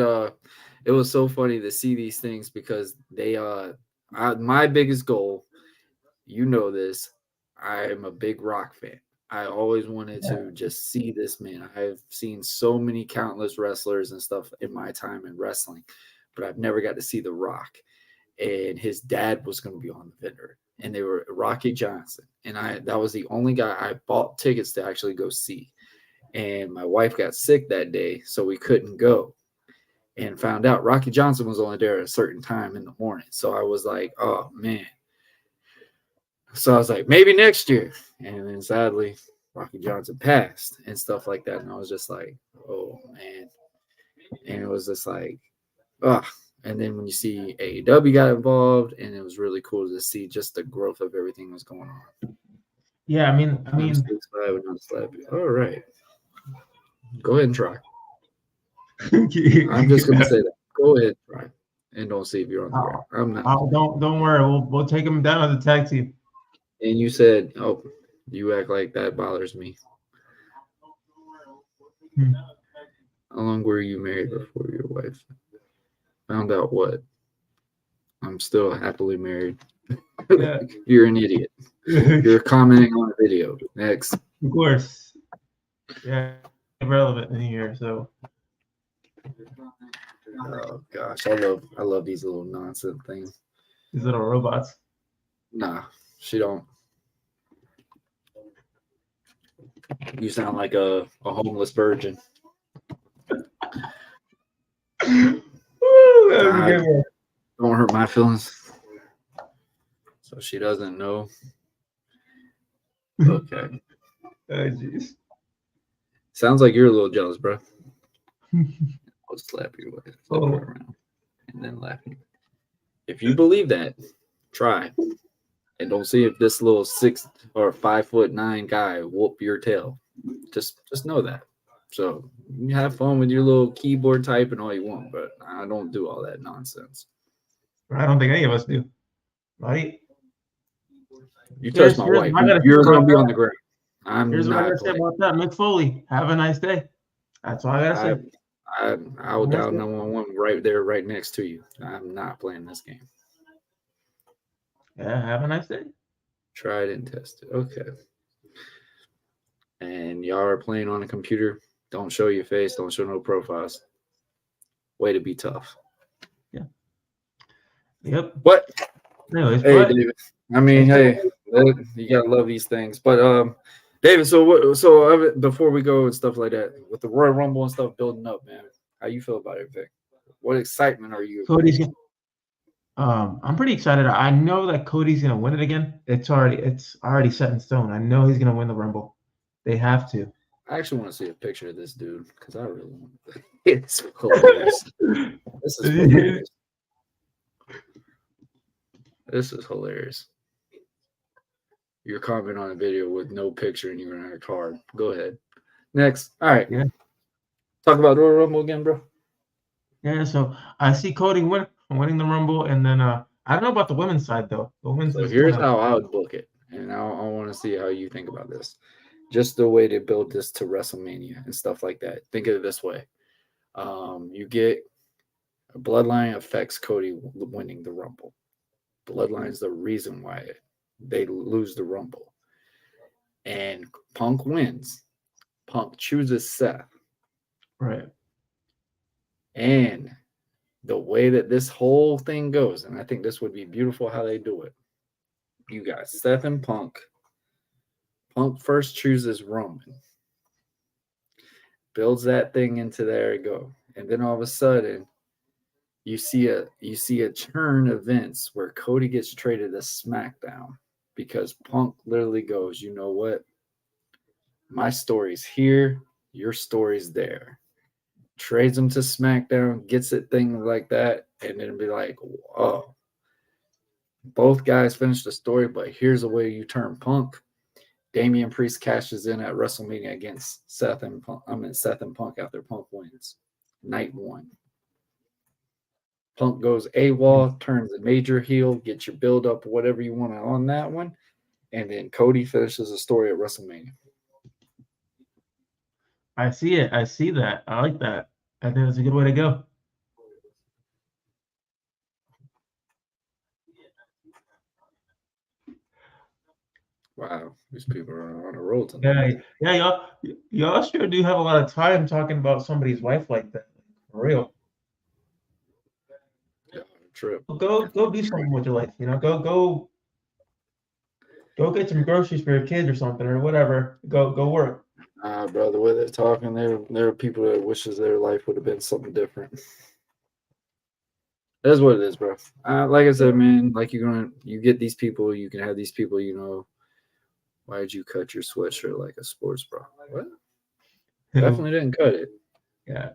it was so funny to see these things because they my biggest goal, this, I'm a big Rock fan. I always wanted to just see this man. I've seen so many countless wrestlers and stuff in my time in wrestling, but I've never got to see The Rock. And his dad was going to be on the vendor, and they were Rocky Johnson. And that was the only guy I bought tickets to actually go see. And my wife got sick that day, so we couldn't go. And found out Rocky Johnson was only there at a certain time in the morning. So I was like, oh man. So I was like, maybe next year. And then sadly, Rocky Johnson passed and stuff like that. And I was just like, oh man. And it was just like, oh. And then when you see AEW got involved, and it was really cool to see just the growth of everything that's going on. Yeah, I mean, I'm 6'5" and I'm slappy. All right. Go ahead and try. I'm just gonna say that. Go ahead, and try. And don't see if you're on the ground. I'm not. don't worry. We'll take him down as a tag team. And you said, oh, you act like that bothers me. How long were you married before your wife found out what? I'm still happily married. Yeah. You're an idiot. You're commenting on a video. Next. Of course. Yeah, irrelevant in here. So. Oh gosh, I love these little nonsense things. These little robots. Nah, she don't. You sound like a homeless virgin. Ooh, that was a good one. Don't hurt my feelings. So she doesn't know. Okay. Oh, jeez. Sounds like you're a little jealous, bro. I'll slap you with it. Flip it around. And then laugh. If you believe that, try. And don't see if this little 6 or 5'9" guy whoop your tail. Just know that. So you have fun with your little keyboard typing all you want, but I don't do all that nonsense. I don't think any of us do, right? You touch my wife, you're going to be on the ground. Here's what I gotta say about that. Mick Foley, have a nice day. That's all I gotta say. I will dial 911 right there, right next to you. I'm not playing this game. Yeah, have a nice day. Try it and test it. Okay. And y'all are playing on a computer. Don't show your face. Don't show no profiles. Way to be tough. Yeah. Yep. But anyways, hey, David. I mean, hey, you gotta love these things. But David, so before we go and stuff like that, with the Royal Rumble and stuff building up, man, how you feel about everything? What excitement are you? I'm pretty excited. I know that Cody's gonna win it again. It's already set in stone. I know he's gonna win the Rumble. They have to. I actually want to see a picture of this dude because I really want to. It's hilarious. This is hilarious. This is hilarious. You're commenting on a video with no picture and you're in a card. Go ahead. Next. All right. Yeah. Talk about Royal Rumble again, bro. Yeah, so I see Cody winning the Rumble, and then I don't know about the women's side though. The women's. So here's how I would book it, and I want to see how you think about this. Just the way to build this to WrestleMania and stuff like that. Think of it this way: you get a Bloodline affects Cody winning the Rumble. Bloodline is the reason why they lose the Rumble. And Punk wins. Punk chooses Seth. Right. And the way that this whole thing goes, and I think this would be beautiful how they do it. You got Seth and Punk. Punk first chooses Roman. Builds that thing into there go. And then all of a sudden, you see a turn events where Cody gets traded to SmackDown because Punk literally goes, you know what? My story's here, your story's there. Trades him to SmackDown, gets it thing like that, and then be like, oh, both guys finish the story, but here's a way you turn Punk. Damian Priest cashes in at WrestleMania against Seth and Punk after Punk wins. Night 1. Punk goes AWOL, turns a major heel, get your build up, whatever you want on that one. And then Cody finishes the story at WrestleMania. I see it. I see that. I like that. I think that's a good way to go. Wow, these people are on a roll tonight. Yeah, y'all sure do have a lot of time talking about somebody's wife like that. For real. Yeah, trip. Go do something with your life. You know, go get some groceries for your kids or something or whatever. Go work. Bro, the way they're talking, there are people that wishes their life would have been something different. That's what it is, bro. Like I said, man, like you get these people, you can have these people, you know. Why did you cut your sweatshirt like a sports bra? What? Definitely didn't cut it. Yeah.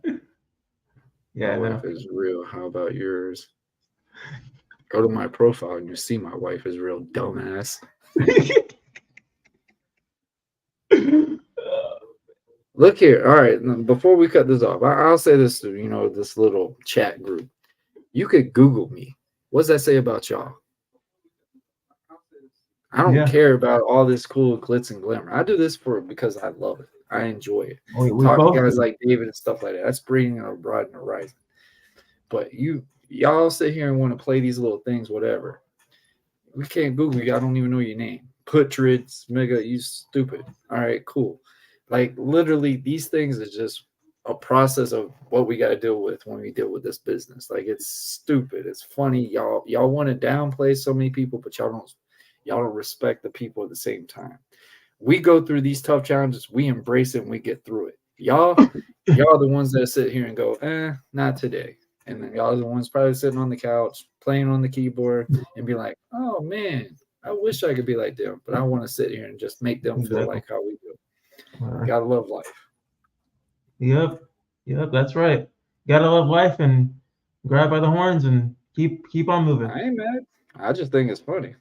Yeah. My wife is real. How about yours? Go to my profile and you see my wife is real, dumbass. Look here. All right. Before we cut this off, I'll say this to, you know, this little chat group. You could Google me. What's that say about y'all? I don't care about all this cool glitz and glamour. I do this because I love it. I enjoy it. Talking to guys like David and stuff like that. That's breeding a bride and a rising. But y'all sit here and want to play these little things, whatever. We can't Google you. I don't even know your name. Putrids, Mega, you stupid. All right, cool. Like literally, these things are just a process of what we got to deal with when we deal with this business. Like it's stupid. It's funny. Y'all want to downplay so many people, but y'all don't respect the people at the same time. We go through these tough challenges, we embrace it, and we get through it. Y'all are the ones that sit here and go, not today. And then y'all are the ones probably sitting on the couch, playing on the keyboard, and be like, oh man, I wish I could be like them, but I want to sit here and just make them feel like how we do. Gotta love life. Yep, that's right. Gotta love life and grab by the horns and keep on moving. I ain't mad. I just think it's funny.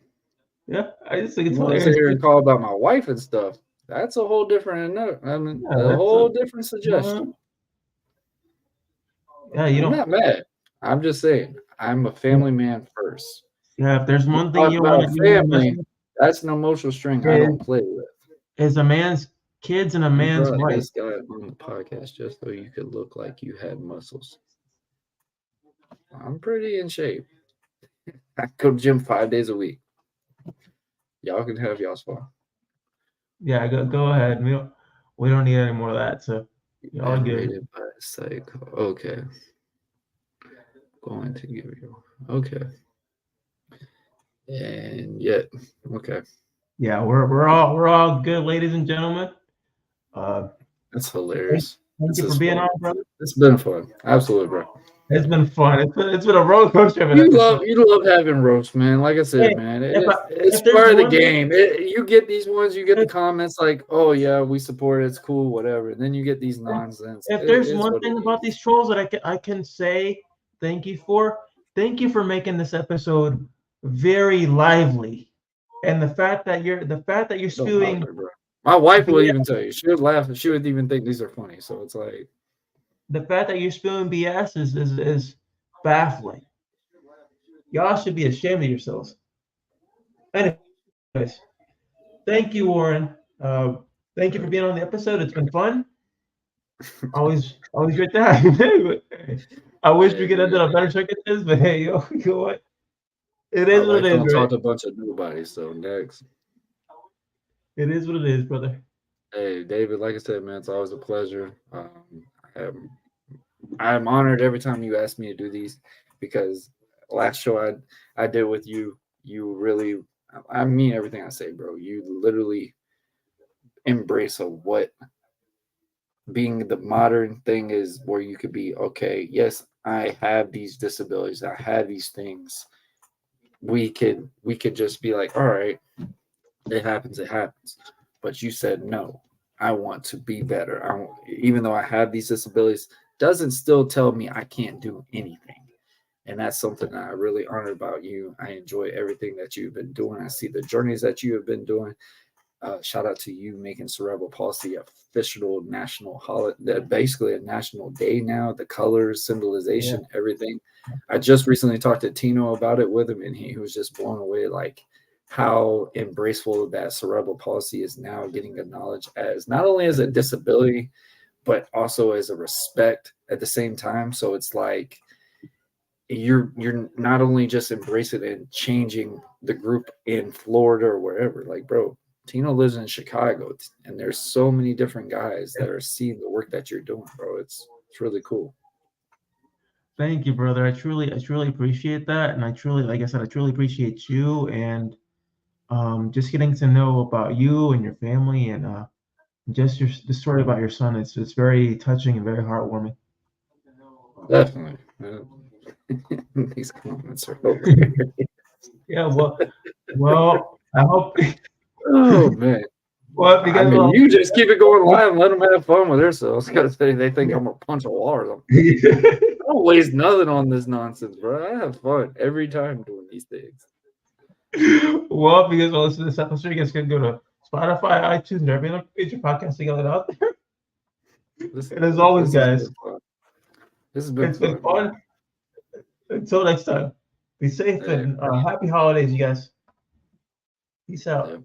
Yeah, I just think it's hilarious. Sit here and call about my wife and stuff. That's a whole different note. I mean, a whole different suggestion. Yeah, I'm not mad. I'm just saying, I'm a family man first. Yeah, if there's one thing you want to family, that's an emotional string I don't play with. Is a man's kids and a man's wife. This guy on the podcast just so you could look like you had muscles. I'm pretty in shape. I go to the gym 5 days a week. Y'all can have y'all's fun. Yeah, go ahead. We don't need any more of that. So y'all are good. Rated by Psycho. Okay. Going to give you. Okay. And yet, okay. Yeah, we're all good, ladies and gentlemen. That's hilarious. Thank you for being on, brother. It's been fun. Absolutely, bro. It's been fun. It's been a roller coaster. You love having roasts, man. Like I said, man, it's part of the game. You get these ones, you get the comments like, "Oh yeah, we support it. It's cool, whatever." And then you get these nonsense. If there's one thing about these trolls that I can say thank you for making this episode very lively, and the fact that you're spewing. My wife will even tell you. She would laugh and she would even think these are funny. So it's like. The fact that you're spewing BS is baffling. Y'all should be ashamed of yourselves. Anyways, thank you, Warren. Thank you for being on the episode. It's been fun. Always great to have you. I wish we could have done a better check at this, but hey, you know what? It My is what wife it is, don't talk right? to a bunch of nobody. So next. It is what it is, brother. Hey, David, like I said, man, it's always a pleasure. I'm, I'm honored every time you ask me to do these because last show I did with you, you really, I mean everything I say, bro. You literally embrace of what being the modern thing is, where you could be, okay, yes, I have these disabilities, I have these things. We could just be like, all right, it happens. But you said no. I want to be better. Even though I have these disabilities, doesn't still tell me I can't do anything. And that's something that I really honor about you. I enjoy everything that you've been doing. I see the journeys that you have been doing. Shout out to you making cerebral palsy a official national holiday, basically a national day now. The colors, Yeah. symbolization, everything. I just recently talked to Tino about it with him, and he was just blown away, like how embraceful that cerebral palsy is now getting acknowledged as not only as a disability, but also as a respect at the same time. So it's like you're not only just embracing and changing the group in Florida or wherever. Like, bro, Tino lives in Chicago, and there's so many different guys that are seeing the work that you're doing, bro. It's really cool. Thank you, brother. I truly appreciate that, and I truly, like I said, I truly appreciate you and just getting to know about you and your family and just the story about your son. It's very touching and very heartwarming. Definitely. These comments are hilarious. Yeah, well, I hope. Oh man. Well, I because mean, you just keep it going live and let them have fun with themselves. Because they think I'm a punch a wall or something. I don't waste nothing on this nonsense, bro. I have fun every time doing these things. Because listen to this episode, you guys can go to Spotify, iTunes, and every other major podcast together out there. And as always, guys, This has been it's been fun. fun. Until next time, be safe Hey, and happy holidays, you guys. Peace out. yeah.